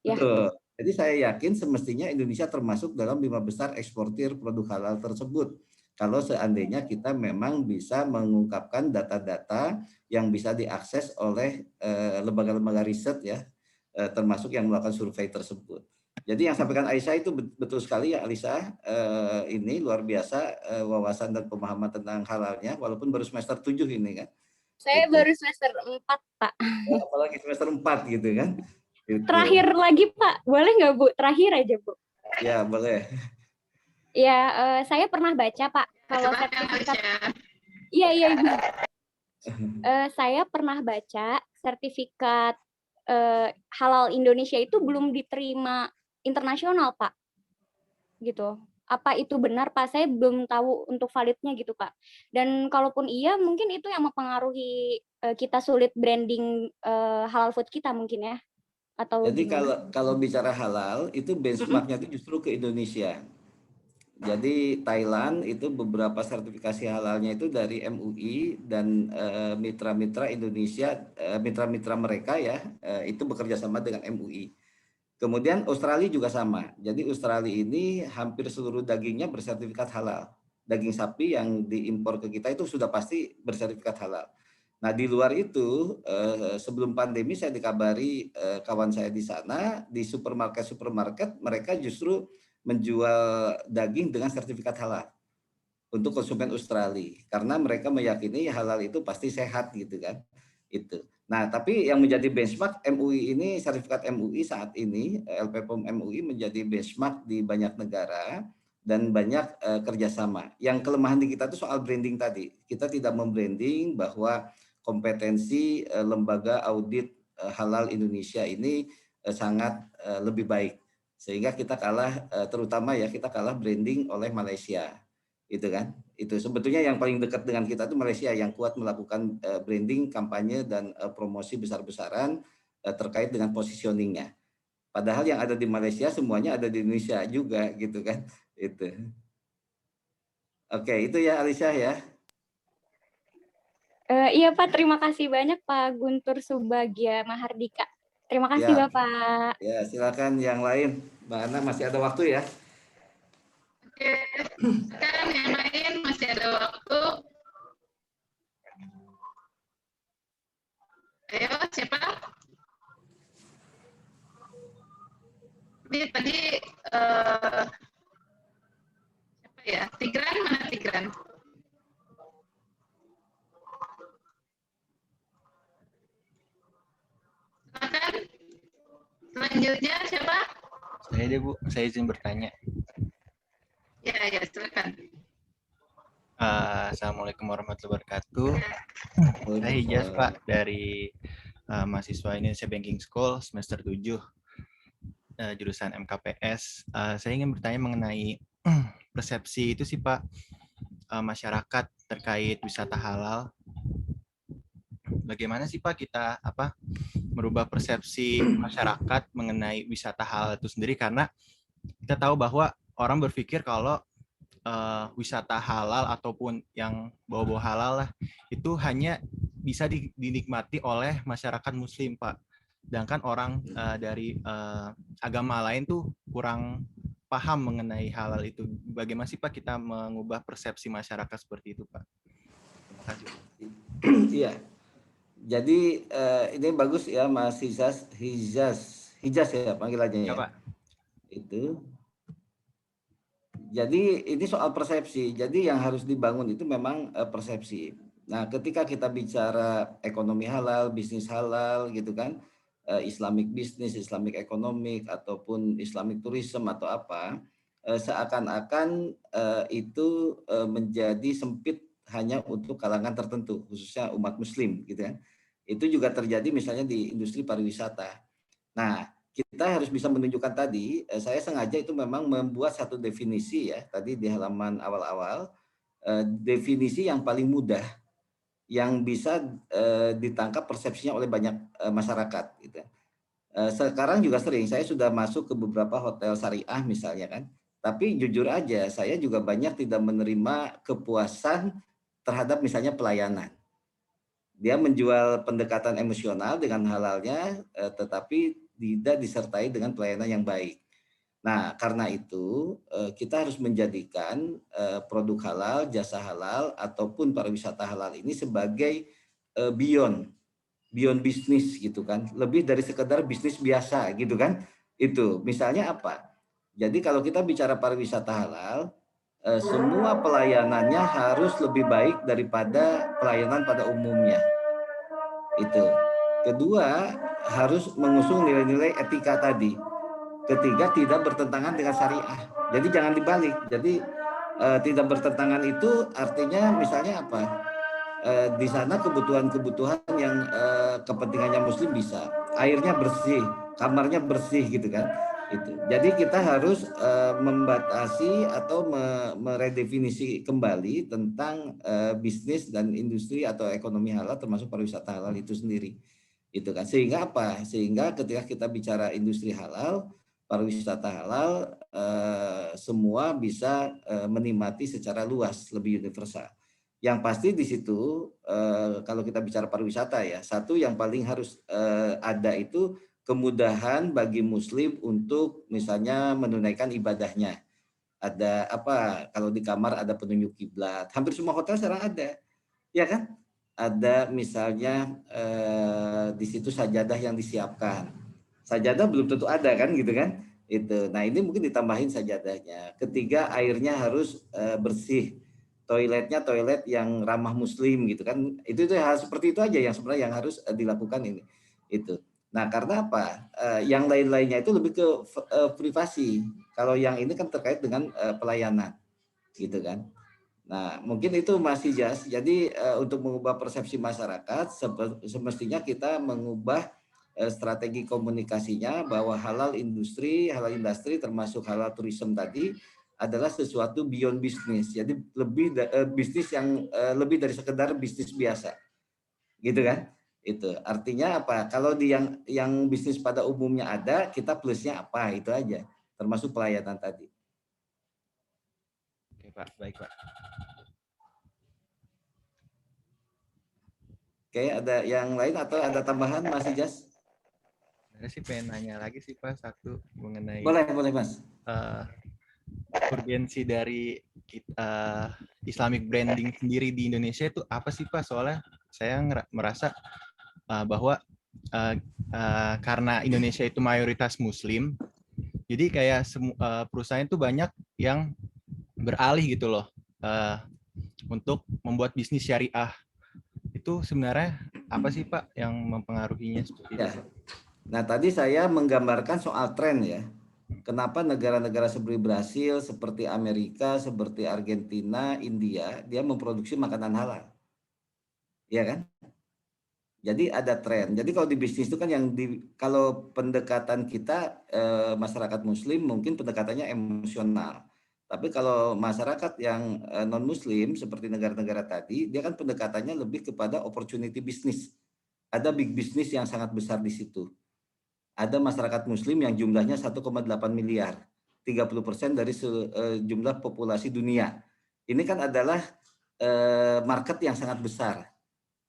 Ya. Betul. Jadi saya yakin semestinya Indonesia termasuk dalam 5 besar eksportir produk halal tersebut. Kalau seandainya kita memang bisa mengungkapkan data-data yang bisa diakses oleh lembaga-lembaga riset ya, termasuk yang melakukan survei tersebut. Jadi yang sampaikan Aisyah itu betul sekali ya Alisa, ini luar biasa wawasan dan pemahaman tentang halalnya, walaupun baru semester 7 ini kan. Saya baru semester 4, Pak. Apalagi semester 4 gitu kan. Gitu. Terakhir lagi Pak, boleh nggak Bu? Terakhir aja Bu. Ya boleh. Ya, saya pernah baca Pak, kalau sertifikat. Iya Ibu. Saya pernah baca sertifikat halal Indonesia itu belum diterima internasional Pak, gitu. Apa itu benar Pak? Saya belum tahu untuk validnya gitu Pak. Dan kalaupun iya, mungkin itu yang mempengaruhi kita sulit branding halal food kita mungkin ya. Atau jadi gimana? kalau bicara halal itu benchmarknya itu justru ke Indonesia. Jadi Thailand itu beberapa sertifikasi halalnya itu dari MUI dan mitra-mitra Indonesia, mitra-mitra mereka ya, itu bekerja sama dengan MUI. Kemudian Australia juga sama. Jadi Australia ini hampir seluruh dagingnya bersertifikat halal. Daging sapi yang diimpor ke kita itu sudah pasti bersertifikat halal. Nah, di luar itu sebelum pandemi saya dikabari kawan saya di sana, di supermarket mereka justru menjual daging dengan sertifikat halal untuk konsumen Australia karena mereka meyakini halal itu pasti sehat gitu kan. Itu. Nah, tapi yang menjadi benchmark MUI ini, sertifikat MUI saat ini, LPPOM MUI menjadi benchmark di banyak negara dan banyak kerjasama. Yang kelemahan di kita itu soal branding tadi. Kita tidak membranding bahwa kompetensi lembaga audit halal Indonesia ini sangat lebih baik. Sehingga kita kalah, terutama ya kita kalah branding oleh Malaysia. Itu kan. Itu sebetulnya yang paling dekat dengan kita itu Malaysia yang kuat melakukan branding, kampanye dan promosi besar-besaran terkait dengan positioningnya. Padahal yang ada di Malaysia semuanya ada di Indonesia juga gitu kan. Itu. Oke, itu ya Alicia ya. Iya Pak, terima kasih banyak Pak Guntur Subagya Mahardika. Terima kasih Ya. Bapak. Ya, silakan yang lain. Mbak Ana masih ada waktu ya. Oke, sekarang yang lain masih ada waktu. Ayo, siapa? Ini tadi siapa ya? Tigran, mana Tigran? Silakan. Selanjutnya siapa? Saya deh Bu, saya izin bertanya. Ya, silakan. Assalamualaikum warahmatullahi wabarakatuh. Saya Hijaz Pak dari mahasiswa Indonesia Banking School semester 7 jurusan MKPS. Saya ingin bertanya mengenai persepsi itu sih Pak, masyarakat terkait wisata halal. Bagaimana sih Pak kita merubah persepsi masyarakat mengenai wisata halal itu sendiri, karena kita tahu bahwa orang berpikir kalau wisata halal ataupun yang bau-bau halal lah itu hanya bisa dinikmati oleh masyarakat Muslim Pak. Sedangkan orang dari agama lain tuh kurang paham mengenai halal itu. Bagaimana sih Pak kita mengubah persepsi masyarakat seperti itu Pak? Terima kasih. Iya. Jadi ini bagus ya Mas Hijaz ya panggilannya ya. Ya Pak. Itu. Jadi ini soal persepsi. Jadi yang harus dibangun itu memang persepsi. Nah, ketika kita bicara ekonomi halal, bisnis halal gitu kan, Islamic business, Islamic economic ataupun Islamic tourism atau apa, seakan-akan itu menjadi sempit hanya untuk kalangan tertentu, khususnya umat Muslim gitu kan. Itu juga terjadi misalnya di industri pariwisata. Nah, kita harus bisa menunjukkan tadi, saya sengaja itu memang membuat satu definisi ya, tadi di halaman awal-awal, definisi yang paling mudah, yang bisa ditangkap persepsinya oleh banyak masyarakat. Gitu. Sekarang juga sering, saya sudah masuk ke beberapa hotel syariah misalnya kan, tapi jujur aja, saya juga banyak tidak menerima kepuasan terhadap misalnya pelayanan. Dia menjual pendekatan emosional dengan halalnya, tetapi tidak disertai dengan pelayanan yang baik. Nah, karena itu kita harus menjadikan produk halal, jasa halal, ataupun pariwisata halal ini sebagai beyond bisnis gitu kan. Lebih dari sekedar bisnis biasa gitu kan. Itu misalnya apa? Jadi kalau kita bicara pariwisata halal, semua pelayanannya harus lebih baik daripada pelayanan pada umumnya. Itu. Kedua, harus mengusung nilai-nilai etika tadi. Ketiga, tidak bertentangan dengan syariah. Jadi jangan dibalik. Jadi tidak bertentangan itu artinya misalnya apa? Di sana kebutuhan-kebutuhan yang kepentingannya Muslim bisa. Airnya bersih, kamarnya bersih gitu kan. Itu. Jadi kita harus membatasi atau meredefinisi kembali tentang bisnis dan industri atau ekonomi halal termasuk pariwisata halal itu sendiri. Itu kan. Sehingga apa? Sehingga ketika kita bicara industri halal, pariwisata halal semua bisa menikmati secara luas, lebih universal. Yang pasti di situ kalau kita bicara pariwisata ya, satu yang paling harus ada itu kemudahan bagi Muslim untuk misalnya menunaikan ibadahnya. Ada apa? Kalau di kamar ada penunjuk kiblat. Hampir semua hotel sekarang ada, ya kan? Ada misalnya di situ sajadah yang disiapkan. Sajadah belum tentu ada kan, gitu kan? Itu. Nah ini mungkin ditambahin sajadahnya. Ketiga, airnya harus bersih. Toiletnya toilet yang ramah Muslim gitu kan. Itu hal seperti itu aja yang sebenarnya yang harus dilakukan ini. Itu. Nah karena apa? Yang lain-lainnya itu lebih ke privasi. Kalau yang ini kan terkait dengan pelayanan, gitu kan. Nah mungkin itu Mas Hijaz. Jadi untuk mengubah persepsi masyarakat, semestinya kita mengubah strategi komunikasinya bahwa halal industri termasuk halal tourism tadi adalah sesuatu beyond bisnis. Jadi lebih bisnis yang lebih dari sekedar bisnis biasa. Gitu kan? Itu. Artinya apa? Kalau di yang bisnis pada umumnya ada, kita plusnya apa? Itu aja. Termasuk pelayanan tadi. Oke, Pak. Baik, Pak. Oke, ada yang lain atau ada tambahan Mas Ijas? Saya sih pengen nanya lagi sih Pak satu mengenai Boleh Mas. urgensi dari Islamic branding sendiri di Indonesia itu apa sih Pak? Soalnya saya merasa bahwa karena Indonesia itu mayoritas Muslim, jadi kayak perusahaan itu banyak yang beralih gitu loh untuk membuat bisnis syariah. Itu sebenarnya apa sih Pak yang mempengaruhinya seperti itu? Nah tadi saya menggambarkan soal tren ya. Kenapa negara-negara seperti Brasil, seperti Amerika, seperti Argentina, India, dia memproduksi makanan halal. Ya kan? Jadi ada tren. Jadi kalau di bisnis itu kan kalau pendekatan kita masyarakat Muslim mungkin pendekatannya emosional. Tapi kalau masyarakat yang non Muslim seperti negara-negara tadi, dia kan pendekatannya lebih kepada opportunity bisnis. Ada big business yang sangat besar di situ. Ada masyarakat Muslim yang jumlahnya 1,8 miliar, 30% dari jumlah populasi dunia. Ini kan adalah market yang sangat besar,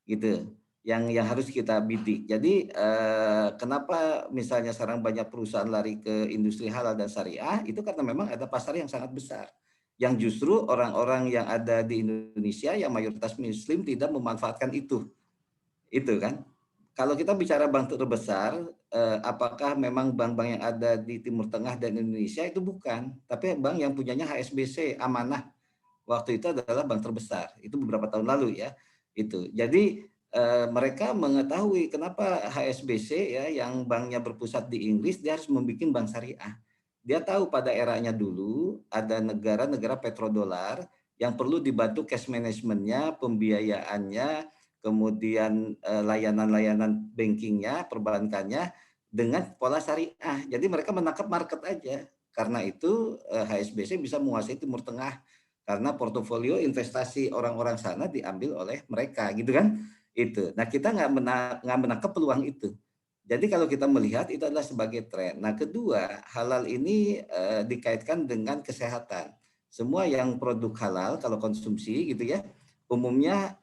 gitu. Yang harus kita bidik. Jadi kenapa misalnya sekarang banyak perusahaan lari ke industri halal dan syariah itu karena memang ada pasar yang sangat besar. Yang justru orang-orang yang ada di Indonesia yang mayoritas Muslim tidak memanfaatkan itu. Itu kan. Kalau kita bicara bank terbesar, apakah memang bank-bank yang ada di Timur Tengah dan Indonesia itu bukan, tapi bank yang punyanya HSBC Amanah waktu itu adalah bank terbesar. Itu beberapa tahun lalu ya. Itu. Jadi mereka mengetahui kenapa HSBC ya yang banknya berpusat di Inggris dia harus membuat bank syariah. Dia tahu pada eranya dulu ada negara-negara petrodolar yang perlu dibantu cash manajemennya, pembiayaannya, kemudian layanan-layanan bankingnya, perbankannya dengan pola syariah. Jadi mereka menangkap market aja. Karena itu HSBC bisa menguasai Timur Tengah karena portofolio investasi orang-orang sana diambil oleh mereka, gitu kan? Itu. Nah kita nggak menangkap peluang itu. Jadi kalau kita melihat itu adalah sebagai tren. Nah kedua, halal ini dikaitkan dengan kesehatan. Semua yang produk halal kalau konsumsi gitu ya, umumnya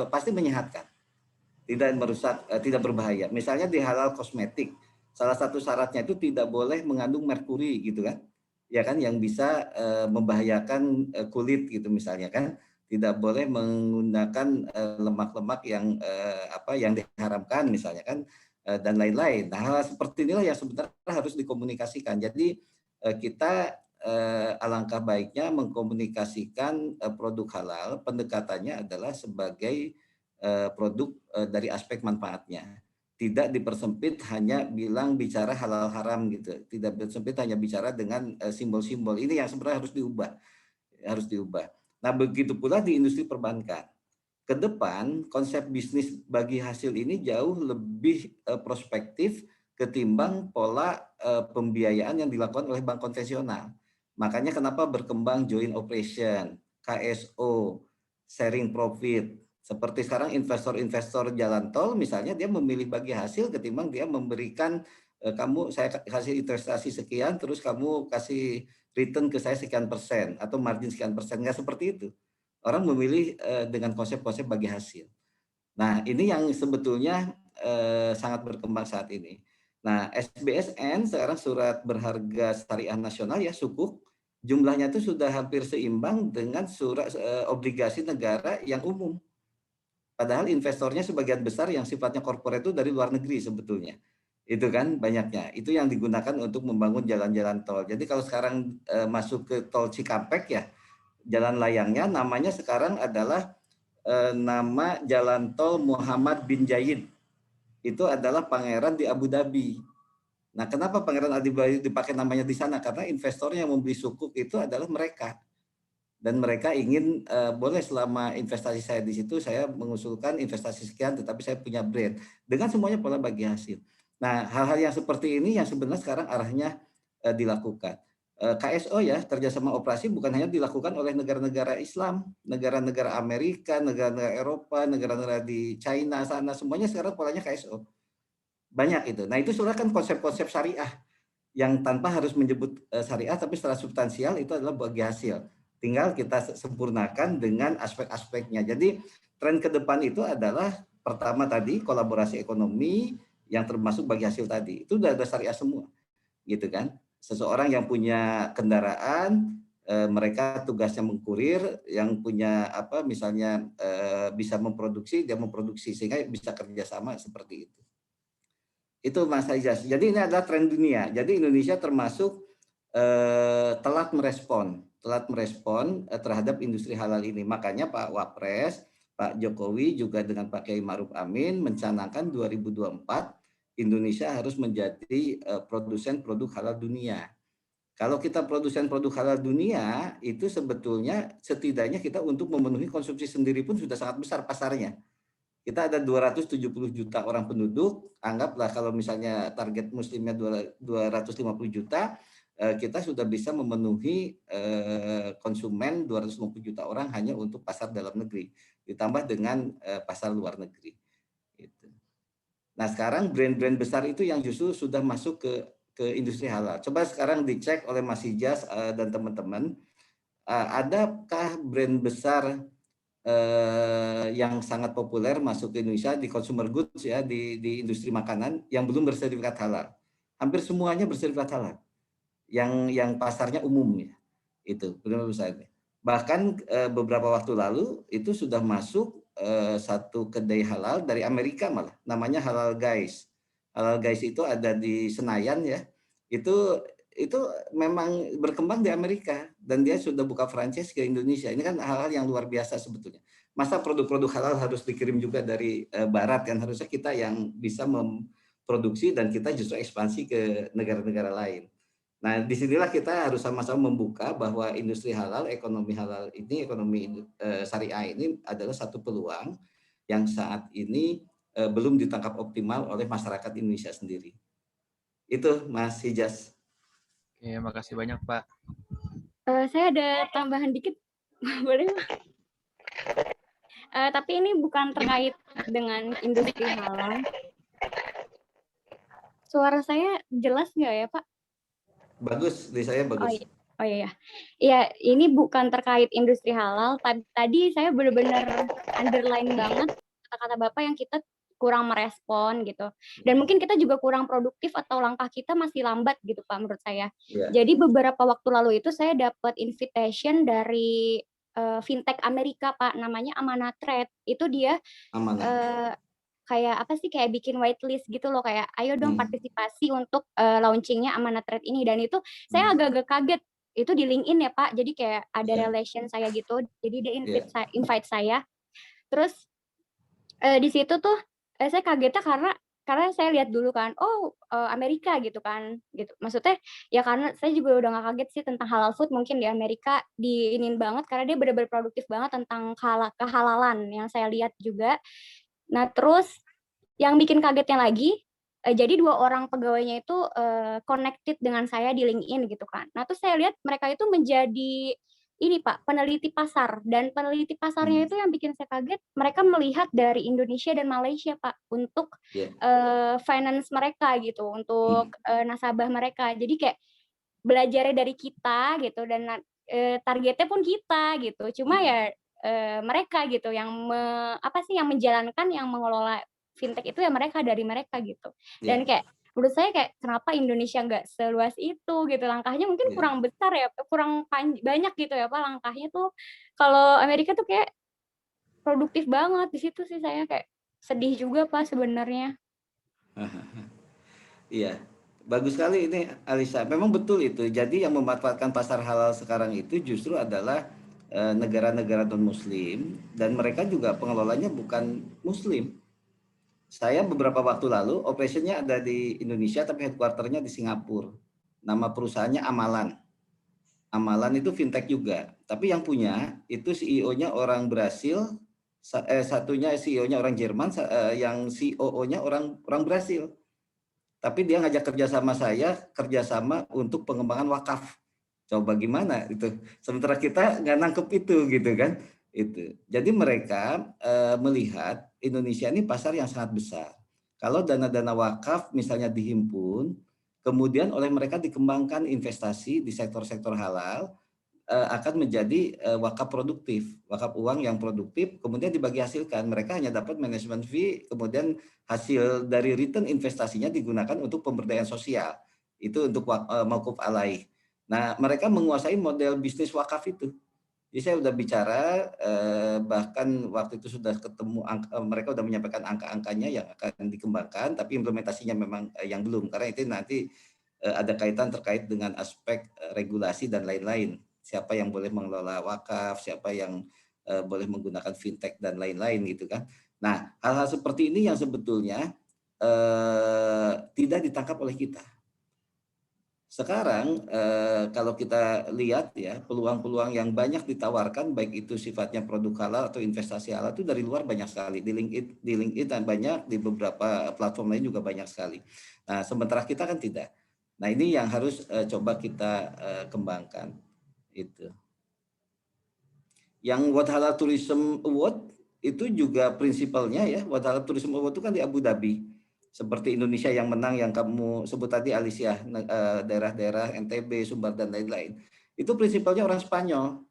pasti menyehatkan, tidak merusak, tidak berbahaya. Misalnya di halal kosmetik, salah satu syaratnya itu tidak boleh mengandung merkuri gitu kan, ya kan, yang bisa membahayakan kulit gitu misalnya kan, tidak boleh menggunakan lemak-lemak yang yang diharamkan misalnya kan, dan lain-lain. Nah hal seperti inilah yang sebenarnya harus dikomunikasikan. Jadi kita alangkah baiknya mengkomunikasikan produk halal, pendekatannya adalah sebagai produk dari aspek manfaatnya. Tidak dipersempit hanya bicara halal haram gitu. Tidak dipersempit hanya bicara dengan simbol-simbol. Ini yang sebenarnya harus diubah. Nah, begitu pula di industri perbankan. Ke depan konsep bisnis bagi hasil ini jauh lebih prospektif ketimbang pola pembiayaan yang dilakukan oleh bank konvensional. Makanya kenapa berkembang joint operation, KSO, sharing profit. Seperti sekarang investor-investor jalan tol misalnya dia memilih bagi hasil ketimbang dia memberikan kamu saya kasih investasi sekian, terus kamu kasih return ke saya sekian persen atau margin sekian persen. Nggak seperti itu. Orang memilih dengan konsep-konsep bagi hasil. Nah, ini yang sebetulnya sangat berkembang saat ini. Nah, SBSN sekarang surat berharga syariah nasional ya, sukuk, jumlahnya itu sudah hampir seimbang dengan surat obligasi negara yang umum. Padahal investornya sebagian besar yang sifatnya korporat itu dari luar negeri sebetulnya. Itu kan banyaknya. Itu yang digunakan untuk membangun jalan-jalan tol. Jadi kalau sekarang masuk ke tol Cikampek ya, jalan layangnya namanya sekarang adalah nama jalan tol Muhammad bin Zayed. Itu adalah pangeran di Abu Dhabi. Nah, kenapa pangeran Abu Dhabi dipakai namanya di sana? Karena investornya yang membeli sukuk itu adalah mereka. Dan mereka ingin boleh selama investasi saya di situ saya mengusulkan investasi sekian, tetapi saya punya brand dengan semuanya pola bagi hasil. Nah, hal-hal yang seperti ini yang sebenarnya sekarang arahnya dilakukan. KSO ya, kerjasama operasi bukan hanya dilakukan oleh negara-negara Islam, negara-negara Amerika, negara-negara Eropa, negara-negara di China sana, semuanya sekarang polanya KSO. Banyak itu. Nah, itu sebenarnya kan konsep-konsep syariah yang tanpa harus menyebut syariah, tapi secara substansial itu adalah bagi hasil. Tinggal kita sempurnakan dengan aspek-aspeknya. Jadi tren ke depan itu adalah pertama tadi kolaborasi ekonomi yang termasuk bagi hasil tadi. Itu udah ada syariah semua. Gitu kan. Seseorang yang punya kendaraan, mereka tugasnya mengkurir, yang punya apa misalnya bisa memproduksi, dia memproduksi sehingga bisa kerjasama seperti itu. Itu Mas Aizas. Jadi ini adalah tren dunia. Jadi Indonesia termasuk telat merespon terhadap industri halal ini. Makanya Pak Wapres, Pak Jokowi juga dengan Pak Kiai Ma'ruf Amin mencanangkan 2024 Indonesia harus menjadi produsen produk halal dunia. Kalau kita produsen produk halal dunia, itu sebetulnya setidaknya kita untuk memenuhi konsumsi sendiri pun sudah sangat besar pasarnya. Kita ada 270 juta orang penduduk, anggaplah kalau misalnya target muslimnya 250 juta, kita sudah bisa memenuhi konsumen 250 juta orang hanya untuk pasar dalam negeri, ditambah dengan pasar luar negeri. Nah sekarang brand-brand besar itu yang justru sudah masuk ke industri halal. Coba sekarang dicek oleh Mas Hijaz dan teman-teman, adakah brand besar yang sangat populer masuk ke Indonesia di consumer goods ya, di industri makanan yang belum bersertifikat halal? Hampir semuanya bersertifikat halal. Yang pasarnya umum ya, itu benar besarnya. Bahkan beberapa waktu lalu itu sudah masuk satu kedai halal dari Amerika malah, namanya Halal Guys. Halal Guys itu ada di Senayan ya. Itu memang berkembang di Amerika dan dia sudah buka franchise ke Indonesia. Ini kan hal-hal yang luar biasa sebetulnya. Masa produk-produk halal harus dikirim juga dari barat kan, harusnya kita yang bisa memproduksi dan kita justru ekspansi ke negara-negara lain. Nah, disinilah kita harus sama-sama membuka bahwa industri halal, ekonomi halal ini, ekonomi syariah ini adalah satu peluang yang saat ini belum ditangkap optimal oleh masyarakat Indonesia sendiri. Itu Mas Hijaz. Oke, makasih banyak Pak. Saya ada tambahan dikit, boleh? Tapi ini bukan terkait dengan industri halal. Suara saya jelas nggak ya Pak? Bagus, di saya bagus. Oh iya. Ya, ini bukan terkait industri halal. Tadi saya benar-benar underline banget kata-kata Bapak yang kita kurang merespon gitu. Dan mungkin kita juga kurang produktif atau langkah kita masih lambat gitu Pak menurut saya. Yeah. Jadi beberapa waktu lalu itu saya dapat invitation dari fintech Amerika Pak, namanya Amanah Trade. Itu dia kayak apa sih, kayak bikin whitelist gitu loh, kayak ayo dong partisipasi untuk launchingnya Amanah Trade ini. Dan itu saya agak-agak kaget, itu di LinkedIn ya Pak, jadi kayak ada relation saya gitu, jadi dia invite saya. Terus di situ tuh saya kagetnya karena saya lihat dulu kan, Amerika gitu kan, gitu. Maksudnya ya karena saya juga udah gak kaget sih tentang halal food, mungkin di Amerika diinin banget karena dia benar-benar produktif banget tentang kehalalan yang saya lihat juga. Nah terus yang bikin kagetnya lagi, jadi 2 orang pegawainya itu connected dengan saya di LinkedIn gitu kan. Nah terus saya lihat mereka itu menjadi ini Pak, peneliti pasar, dan peneliti pasarnya itu yang bikin saya kaget, mereka melihat dari Indonesia dan Malaysia Pak untuk finance mereka gitu, untuk nasabah mereka. Jadi kayak belajarnya dari kita gitu, dan targetnya pun kita gitu. Cuma ya mereka gitu yang yang menjalankan, yang mengelola fintech itu ya mereka, dari mereka gitu. Dan kayak menurut saya kayak kenapa Indonesia nggak seluas itu gitu, langkahnya mungkin kurang besar ya, kurang banyak gitu ya Pak langkahnya tuh. Kalau Amerika tuh kayak produktif banget di situ sih, saya kayak sedih juga Pak sebenarnya. Iya, bagus sekali ini Alisa. Memang betul itu. Jadi yang memanfaatkan pasar halal sekarang itu justru adalah negara-negara non-Muslim, dan mereka juga pengelolanya bukan Muslim. Saya beberapa waktu lalu operationnya ada di Indonesia tapi headquarternya di Singapura. Nama perusahaannya Amalan. Amalan itu fintech juga, tapi yang punya itu CEO-nya orang Brasil, satunya CEO-nya orang Jerman, yang COO-nya orang Brasil. Tapi dia ngajak kerjasama saya, kerjasama untuk pengembangan wakaf. Coba gimana itu? Sementara kita nggak nangkep itu gitu kan? Itu. Jadi mereka melihat Indonesia ini pasar yang sangat besar. Kalau dana-dana wakaf misalnya dihimpun, kemudian oleh mereka dikembangkan investasi di sektor-sektor halal, akan menjadi wakaf produktif, wakaf uang yang produktif, kemudian dibagi hasilkan. Mereka hanya dapat management fee, kemudian hasil dari return investasinya digunakan untuk pemberdayaan sosial. Itu untuk mauquf alaih. Nah, mereka menguasai model bisnis wakaf itu. Jadi saya sudah bicara, bahkan waktu itu sudah ketemu, mereka sudah menyampaikan angka-angkanya yang akan dikembangkan, tapi implementasinya memang yang belum, karena itu nanti ada kaitan terkait dengan aspek regulasi dan lain-lain. Siapa yang boleh mengelola wakaf, siapa yang boleh menggunakan fintech dan lain-lain gitu kan. Nah, hal-hal seperti ini yang sebetulnya tidak ditangkap oleh kita. Sekarang kalau kita lihat ya, peluang-peluang yang banyak ditawarkan, baik itu sifatnya produk halal atau investasi halal, itu dari luar banyak sekali. Di LinkedIn dan banyak, di beberapa platform lain juga banyak sekali. Nah, sementara kita kan tidak. Nah, ini yang harus coba kita kembangkan. Itu. Yang World Halal Tourism Award itu juga prinsipalnya ya, World Halal Tourism Award itu kan di Abu Dhabi. Seperti Indonesia yang menang, yang kamu sebut tadi Alicia, daerah-daerah NTB, Sumbar dan lain-lain. Itu prinsipalnya orang Spanyol.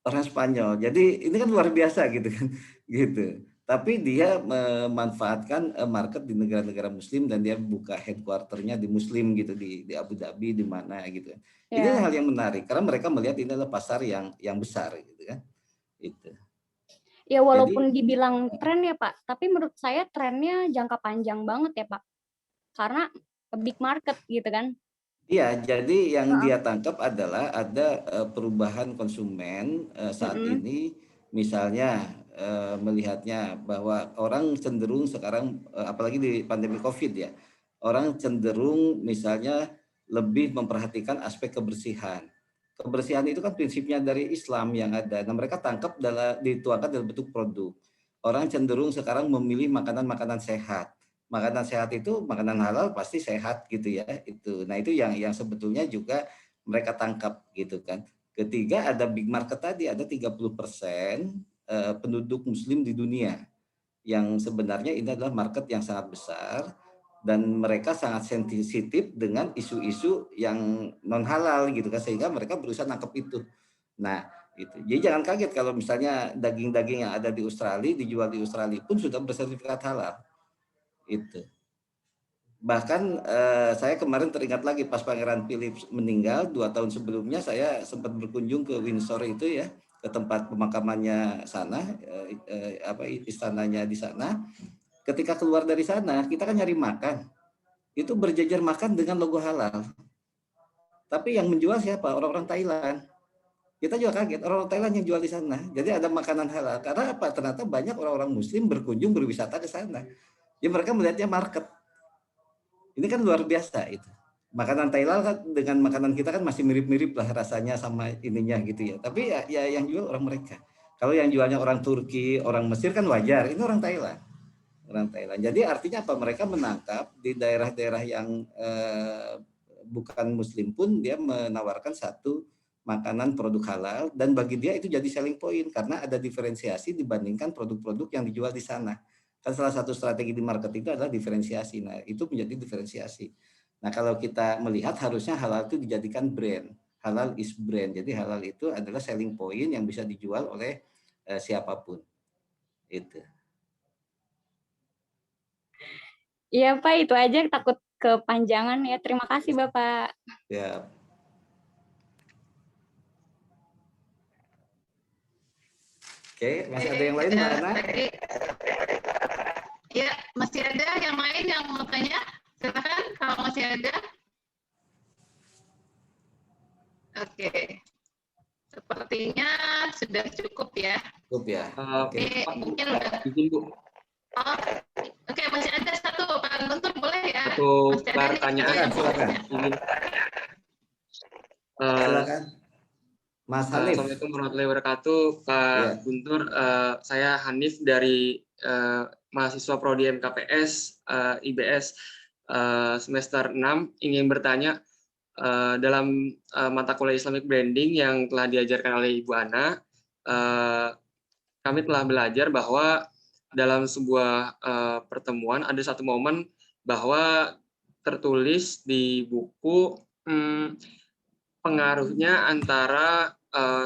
Orang Spanyol. Jadi ini kan luar biasa gitu kan. Gitu. Tapi dia memanfaatkan market di negara-negara Muslim, dan dia buka headquarternya di Muslim gitu, di Abu Dhabi, di mana gitu. Ini hal yang menarik karena mereka melihat ini adalah pasar yang besar gitu kan. Itu. Ya walaupun dibilang tren ya Pak, tapi menurut saya trennya jangka panjang banget ya Pak. Karena big market gitu kan. Iya, jadi yang dia tangkap adalah ada perubahan konsumen saat ini, misalnya melihatnya bahwa orang cenderung sekarang, apalagi di pandemi COVID ya, orang cenderung misalnya lebih memperhatikan aspek kebersihan. Kebersihan itu kan prinsipnya dari Islam yang ada. Nah, mereka tangkap dituangkan dalam bentuk produk. Orang cenderung sekarang memilih makanan-makanan sehat. Makanan sehat itu makanan halal pasti sehat gitu ya. Itu. Nah, itu yang sebetulnya juga mereka tangkap gitu kan. Ketiga, ada big market tadi, ada 30% penduduk muslim di dunia, yang sebenarnya ini adalah market yang sangat besar, dan mereka sangat sensitif dengan isu-isu yang non halal gitu kan, sehingga mereka berusaha nangkep itu. Nah, itu. Jadi jangan kaget kalau misalnya daging-daging yang ada di Australia dijual di Australia pun sudah bersertifikat halal. Itu. Bahkan saya kemarin teringat lagi pas Pangeran Philip meninggal 2 tahun sebelumnya, saya sempat berkunjung ke Windsor itu ya, ke tempat pemakamannya sana, istananya di sana. Ketika keluar dari sana, kita kan nyari makan. Itu berjejer makan dengan logo halal. Tapi yang menjual siapa? Orang-orang Thailand. Kita juga kaget, orang-orang Thailand yang jual di sana. Jadi ada makanan halal. Karena apa? Ternyata banyak orang-orang muslim berkunjung, berwisata ke sana. Jadi mereka melihatnya market. Ini kan luar biasa itu. Makanan Thailand kan dengan makanan kita kan masih mirip-mirip lah rasanya sama ininya gitu ya. Tapi ya yang jual orang mereka. Kalau yang jualnya orang Turki, orang Mesir kan wajar. Ini orang Thailand. Orang Thailand. Jadi artinya apa? Mereka menangkap di daerah-daerah yang bukan Muslim pun dia menawarkan satu makanan produk halal, dan bagi dia itu jadi selling point karena ada diferensiasi dibandingkan produk-produk yang dijual di sana. Kan salah satu strategi di market itu adalah diferensiasi. Nah, itu menjadi diferensiasi. Nah, kalau kita melihat harusnya halal itu dijadikan brand. Halal is brand. Jadi halal itu adalah selling point yang bisa dijual oleh siapapun. Itu. Iya Pak, itu aja, takut kepanjangan ya. Terima kasih Bapak. Ya. Oke, masih ada yang lain, Mbak Ana? Ya, masih ada yang lain yang mau tanya? Silakan kalau masih ada. Oke. Sepertinya sudah cukup ya. Cukup ya. Oke, mungkin udah. Izin, Bu. Oh, oke, masih ada satu Pak Guntur, boleh ya? Satu Masih ada nih, pertanyaan. Silakan. Izin. Silakan. Mas Hanif. Assalamualaikum warahmatullahi wabarakatuh, Pak Guntur. Saya Hanif dari mahasiswa Prodi MKPS IBS semester 6, ingin bertanya dalam mata kuliah Islamic Branding yang telah diajarkan oleh Ibu Ana, kami telah belajar bahwa dalam sebuah pertemuan ada satu momen bahwa tertulis di buku pengaruhnya antara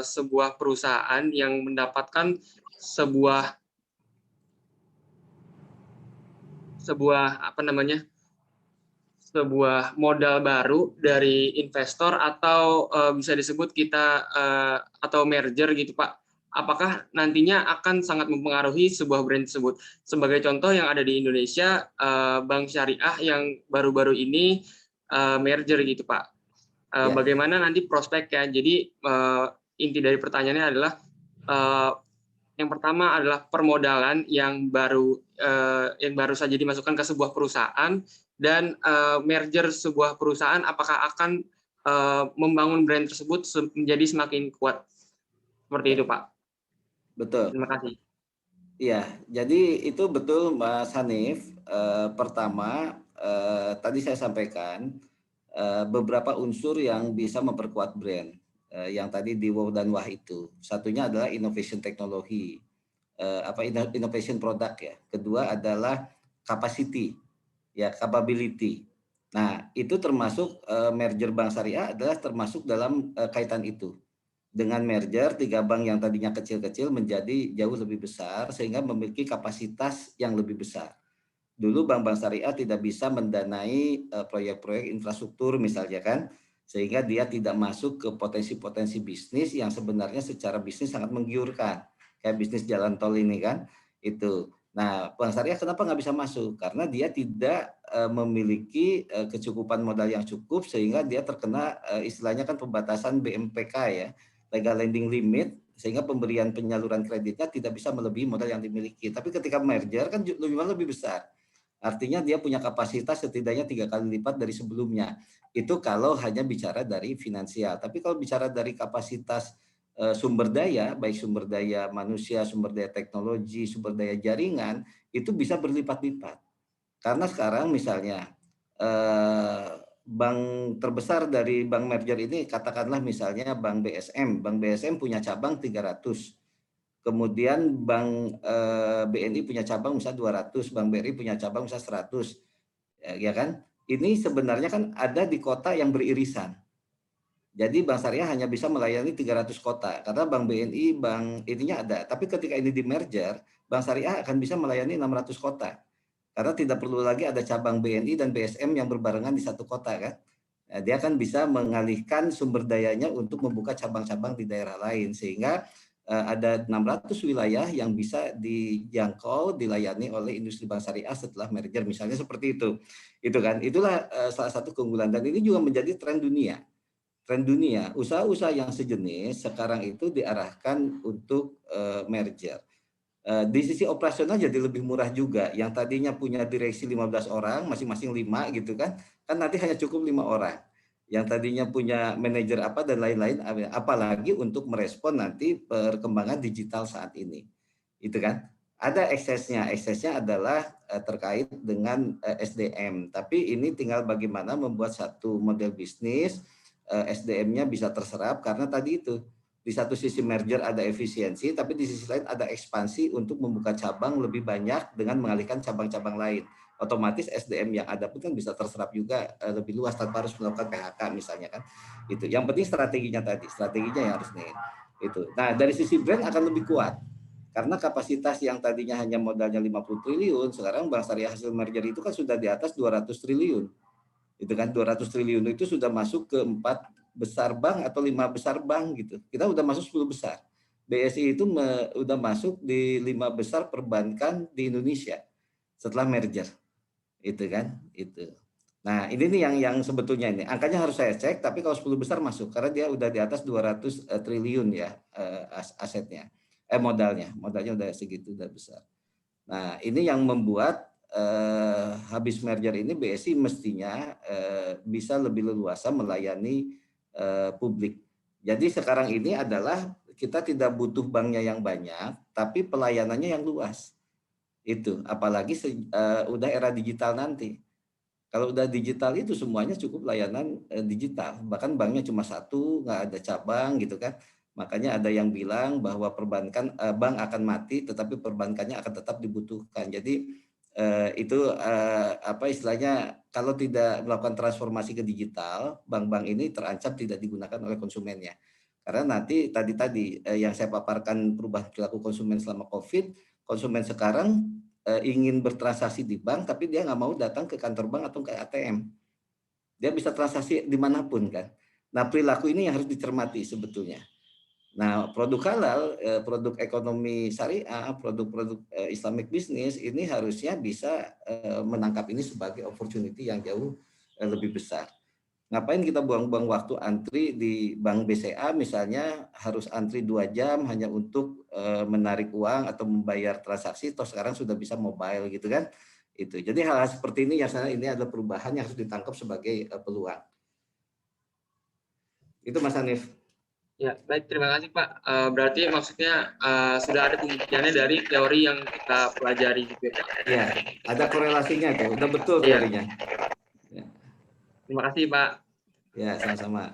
sebuah perusahaan yang mendapatkan sebuah modal baru dari investor atau bisa disebut kita atau merger gitu Pak. Apakah nantinya akan sangat mempengaruhi sebuah brand tersebut? Sebagai contoh yang ada di Indonesia, bank syariah yang baru-baru ini merger gitu Pak. Bagaimana nanti prospeknya? Jadi inti dari pertanyaannya adalah yang pertama adalah permodalan yang baru saja dimasukkan ke sebuah perusahaan, dan merger sebuah perusahaan apakah akan membangun brand tersebut menjadi semakin kuat. Seperti itu Pak. Betul. Terima kasih. Iya, jadi itu betul Mas Hanif. Pertama, tadi saya sampaikan beberapa unsur yang bisa memperkuat brand. Yang tadi di wow dan wah itu. Satunya adalah innovation teknologi, innovation product ya. Kedua adalah capacity, ya capability. Nah, itu termasuk merger bank syariah adalah termasuk dalam kaitan itu. Dengan merger 3 bank yang tadinya kecil-kecil menjadi jauh lebih besar sehingga memiliki kapasitas yang lebih besar. Dulu bank-bank syariah tidak bisa mendanai proyek-proyek infrastruktur misalnya kan, sehingga dia tidak masuk ke potensi-potensi bisnis yang sebenarnya secara bisnis sangat menggiurkan, kayak bisnis jalan tol ini kan, itu. Nah, bank syariah kenapa nggak bisa masuk? Karena dia tidak memiliki kecukupan modal yang cukup sehingga dia terkena istilahnya kan pembatasan BMPK ya, legal lending limit, sehingga pemberian penyaluran kreditnya tidak bisa melebihi modal yang dimiliki. Tapi ketika merger kan lebih besar. Artinya dia punya kapasitas setidaknya 3 kali lipat dari sebelumnya. Itu kalau hanya bicara dari finansial. Tapi kalau bicara dari kapasitas sumber daya, baik sumber daya manusia, sumber daya teknologi, sumber daya jaringan, itu bisa berlipat-lipat. Karena sekarang misalnya bank terbesar dari bank merger ini katakanlah misalnya Bank BSM. Bank BSM punya cabang 300. Kemudian Bank BNI punya cabang misalnya 200, Bank BRI punya cabang misalnya 100. Ya kan? Ini sebenarnya kan ada di kota yang beririsan. Jadi Bank Syariah hanya bisa melayani 300 kota karena Bank BNI, Bank ininya ada. Tapi ketika ini di merger, Bank Syariah akan bisa melayani 600 kota. Karena tidak perlu lagi ada cabang BNI dan BSM yang berbarengan di satu kota kan. Nah, dia akan bisa mengalihkan sumber dayanya untuk membuka cabang-cabang di daerah lain sehingga ada 600 wilayah yang bisa dijangkau dilayani oleh industri bank syariah setelah merger misalnya seperti itu. Itu kan. Itulah salah satu keunggulan dan ini juga menjadi tren dunia. Tren dunia, usaha-usaha yang sejenis sekarang itu diarahkan untuk merger. Di sisi operasional jadi lebih murah juga. Yang tadinya punya direksi 15 orang, masing-masing 5 gitu kan. Kan nanti hanya cukup 5 orang. Yang tadinya punya manajer apa dan lain-lain, apalagi untuk merespon nanti perkembangan digital saat ini. Itu kan. Ada eksesnya. Eksesnya adalah terkait dengan SDM. Tapi ini tinggal bagaimana membuat satu model bisnis SDM-nya bisa terserap karena tadi itu di satu sisi merger ada efisiensi, tapi di sisi lain ada ekspansi untuk membuka cabang lebih banyak dengan mengalihkan cabang-cabang lain. Otomatis SDM yang ada pun kan bisa terserap juga lebih luas tanpa harus melakukan PHK misalnya kan. Itu. Yang penting strateginya yang harus nih. Itu. Nah, dari sisi brand akan lebih kuat. Karena kapasitas yang tadinya hanya modalnya 50 triliun, sekarang Bank Syariah hasil merger itu kan sudah di atas 200 triliun. Itu kan 200 triliun itu sudah masuk ke 4 besar bank atau 5 besar bank gitu. Kita udah masuk 10 besar. BSI itu udah masuk di 5 besar perbankan di Indonesia setelah merger. Itu kan, itu. Nah, ini nih yang sebetulnya ini. Angkanya harus saya cek, tapi kalau 10 besar masuk karena dia udah di atas 200 triliun ya asetnya. Modalnya udah segitu, udah besar. Nah, ini yang membuat habis merger ini BSI mestinya bisa lebih leluasa melayani publik. Jadi sekarang ini adalah kita tidak butuh banknya yang banyak, tapi pelayanannya yang luas. Itu, apalagi udah era digital nanti. Kalau udah digital itu semuanya cukup layanan digital. Bahkan banknya cuma satu, nggak ada cabang gitu kan. Makanya ada yang bilang bahwa perbankan bank akan mati, tetapi perbankannya akan tetap dibutuhkan. Jadi itu apa istilahnya, kalau tidak melakukan transformasi ke digital, bank-bank ini terancam tidak digunakan oleh konsumennya. Karena nanti tadi yang saya paparkan perubahan perilaku konsumen selama COVID, konsumen sekarang ingin bertransaksi di bank, tapi dia nggak mau datang ke kantor bank atau ke ATM. Dia bisa transaksi dimanapun kan. Nah, perilaku ini yang harus dicermati sebetulnya. Nah, produk halal, produk ekonomi syariah, produk-produk Islamic business ini harusnya bisa menangkap ini sebagai opportunity yang jauh lebih besar. Ngapain kita buang-buang waktu antri di bank BCA misalnya, harus antri 2 jam hanya untuk menarik uang atau membayar transaksi, toh sekarang sudah bisa mobile gitu kan. Itu. Jadi hal-hal seperti ini yang saya ini adalah perubahan yang harus ditangkap sebagai peluang. Itu Mas Hanif. Ya, baik, terima kasih Pak. Berarti maksudnya sudah ada pembuktiannya dari teori yang kita pelajari gitu Pak. Ya, ada korelasinya tuh, udah betul teorinya. Ya. Terima kasih Pak. Ya, sama-sama.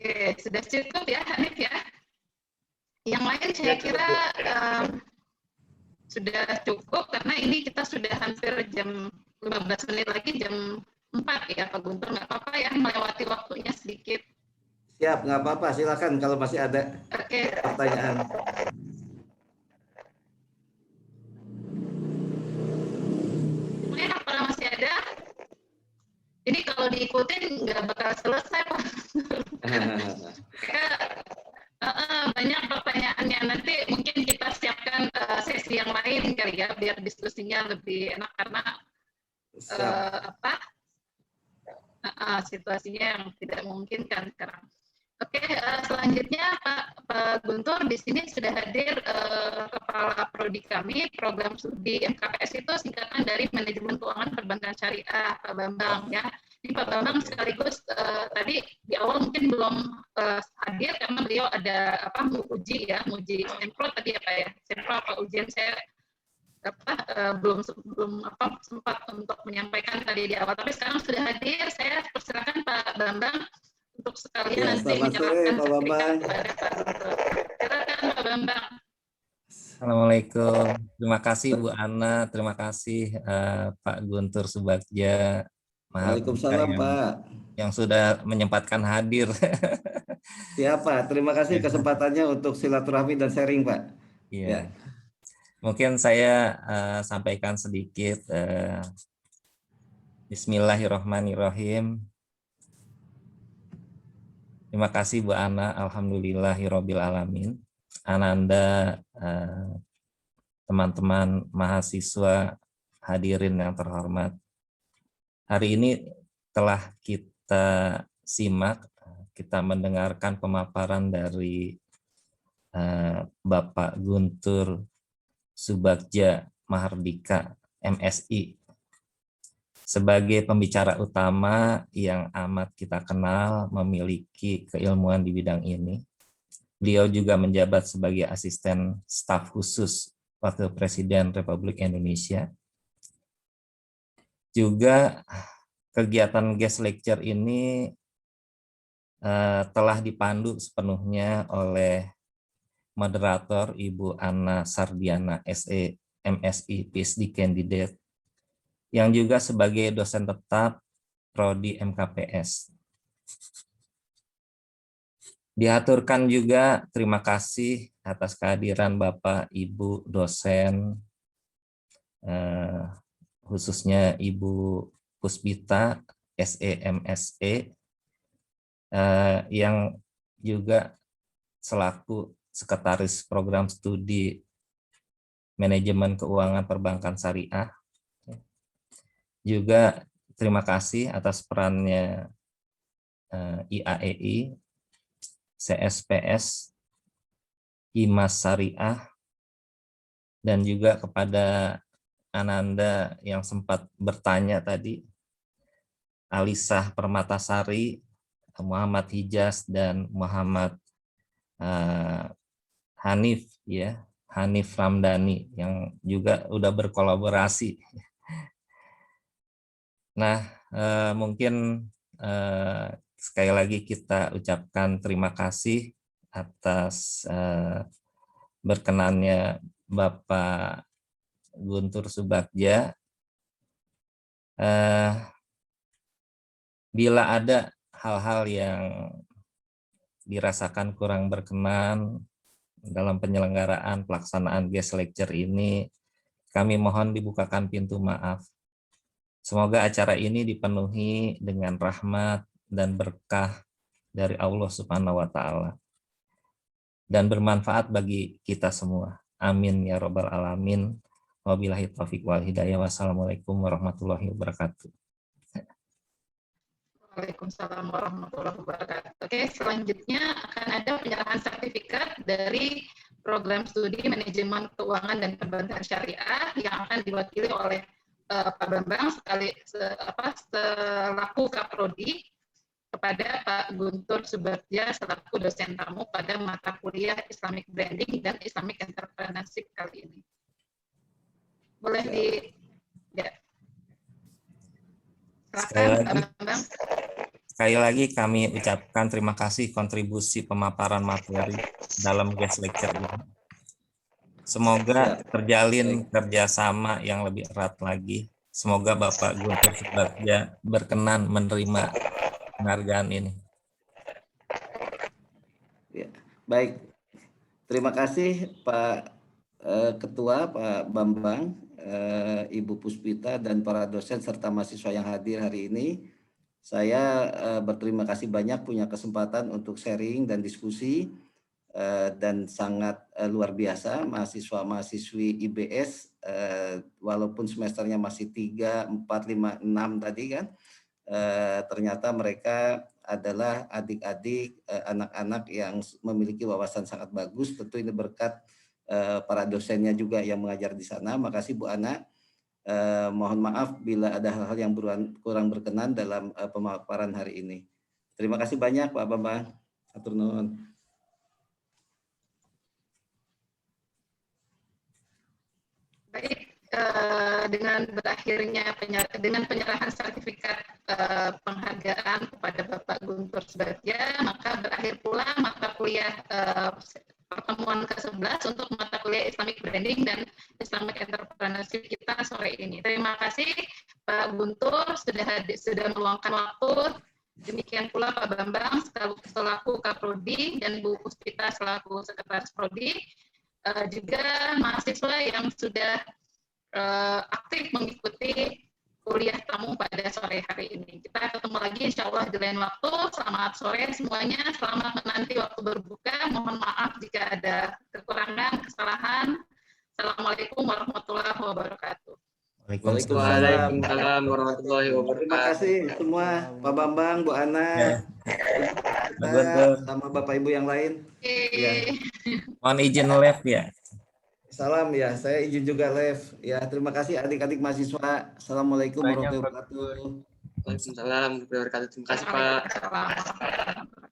Oke, sudah cukup ya Hanif ya. Yang lain saya kira sudah cukup karena ini kita sudah hampir jam 15 menit lagi, jam 4 ya Pak Guntur, nggak apa-apa ya melewati waktunya sedikit. Siap, nggak apa-apa, silakan kalau masih ada pertanyaan. Kalau masih ada, ini kalau diikutin nggak bakal selesai Pak. Banyak pertanyaannya, nanti mungkin kita siapkan sesi yang lain kali ya biar diskusinya lebih enak karena situasinya yang tidak memungkinkan sekarang. Oke, selanjutnya Pak Guntur di sini sudah hadir Kepala Prodi kami, Program Studi MKPS itu singkatan dari Manajemen Keuangan Perbankan Syariah, Pak Bambang ya. Ini Pak Bambang sekaligus tadi di awal mungkin belum hadir karena beliau ada menguji sempro tadi ya Pak ya. Sempro apa ujian saya belum sempat untuk menyampaikan tadi di awal, tapi sekarang sudah hadir. Saya persilakan Pak Bambang untuk sekalian ya, nanti menjelaskan sertifikat kepada Pak Guntur. Silakan Pak Bambang. Assalamualaikum. Terima kasih Bu Ana, terima kasih Pak Guntur Subagja. Waalaikumsalam Pak. Yang sudah menyempatkan hadir. Siapa? Terima kasih kesempatannya untuk silaturahmi dan sharing Pak. Iya. Ya. Mungkin saya sampaikan sedikit. Bismillahirrahmanirrahim. Terima kasih Bu Ana, alhamdulillahirabbil alamin. Ananda, teman-teman mahasiswa hadirin yang terhormat. Hari ini telah kita simak, kita mendengarkan pemaparan dari Bapak Guntur Subagja Mahardika, MSI. Sebagai pembicara utama yang amat kita kenal, memiliki keilmuan di bidang ini. Beliau juga menjabat sebagai asisten staf khusus Wakil Presiden Republik Indonesia. Juga kegiatan guest lecture ini telah dipandu sepenuhnya oleh moderator Ibu Anna Sardiana, SE, MSI, PhD Candidate, yang juga sebagai dosen tetap Prodi MKPS. Diaturkan juga terima kasih atas kehadiran Bapak Ibu dosen, khususnya Ibu Puspita, SE, MSE, yang juga selaku Sekretaris Program Studi Manajemen Keuangan Perbankan Syariah. Juga terima kasih atas perannya IAEI, CSPS, Himas Syariah, dan juga kepada Ananda yang sempat bertanya tadi, Alisah Permatasari, Muhammad Hijaz, dan Muhammad Hanif, ya, Hanif Ramdhani, yang juga udah berkolaborasi. Nah, mungkin sekali lagi kita ucapkan terima kasih atas berkenannya Bapak Guntur Subagja. Bila ada hal-hal yang dirasakan kurang berkenan dalam penyelenggaraan pelaksanaan guest lecture ini, kami mohon dibukakan pintu maaf. Semoga acara ini dipenuhi dengan rahmat dan berkah dari Allah Subhanahu wa Ta'ala, dan bermanfaat bagi kita semua. Amin ya Rabbal Alamin. Wabillahi taufiq wal hidayah. Wassalamualaikum warahmatullahi wabarakatuh. Waalaikumsalam warahmatullahi wabarakatuh. Oke, selanjutnya akan ada penyerahan sertifikat dari program studi manajemen keuangan dan perbankan syariah yang akan diwakili oleh Pak Bambang selaku Kaprodi kepada Pak Guntur Subagja selaku dosen tamu pada mata kuliah Islamic Branding dan Islamic Entrepreneurship kali ini. Boleh ya. Sekali lagi kami ucapkan terima kasih kontribusi pemaparan materi dalam guest lecture ini. Semoga terjalin kerjasama yang lebih erat lagi. Semoga Bapak Guntur Subagja berkenan menerima penghargaan ini. Ya, baik. Terima kasih Pak Ketua, Pak Bambang, Ibu Puspita, dan para dosen serta mahasiswa yang hadir hari ini. Saya berterima kasih banyak punya kesempatan untuk sharing dan diskusi, dan sangat luar biasa mahasiswa-mahasiswi IBS, walaupun semesternya masih 3, 4, 5, 6 tadi kan, ternyata mereka adalah adik-adik, anak-anak yang memiliki wawasan sangat bagus. Tentu ini berkat para dosennya juga yang mengajar di sana. Makasih Bu Ana. Mohon maaf bila ada hal-hal yang kurang berkenan dalam pemaparan hari ini. Terima kasih banyak Pak Bambang. Hatur nuhun. Baik, dengan berakhirnya penyerahan sertifikat penghargaan kepada Bapak Guntur Subagja, maka berakhir pula mata kuliah pertemuan ke-11 untuk mata kuliah Islamic Branding dan Islamic Entrepreneurship kita sore ini. Terima kasih Pak Guntur sudah meluangkan waktu. Demikian pula Pak Bambang selaku Kaprodi dan Bu Puspita selaku Sekretaris Prodi. Juga mahasiswa yang sudah aktif mengikuti kuliah tamu pada sore hari ini. Kita ketemu lagi insya Allah di lain waktu. Selamat sore semuanya, selamat menanti waktu berbuka. Mohon maaf jika ada kekurangan, kesalahan. Assalamualaikum warahmatullahi wabarakatuh. Waalaikumsalam warahmatullahi wabarakatuh. Terima kasih semua Pak Bambang, Bu Ana, sama Bapak Ibu yang lain. Ya. Mohon izin live ya. Salam ya, saya izin juga live. Ya, terima kasih adik-adik mahasiswa. Assalamualaikum warahmatullahi wabarakatuh. Waalaikumsalam warahmatullahi wabarakatuh. Terima kasih Pak.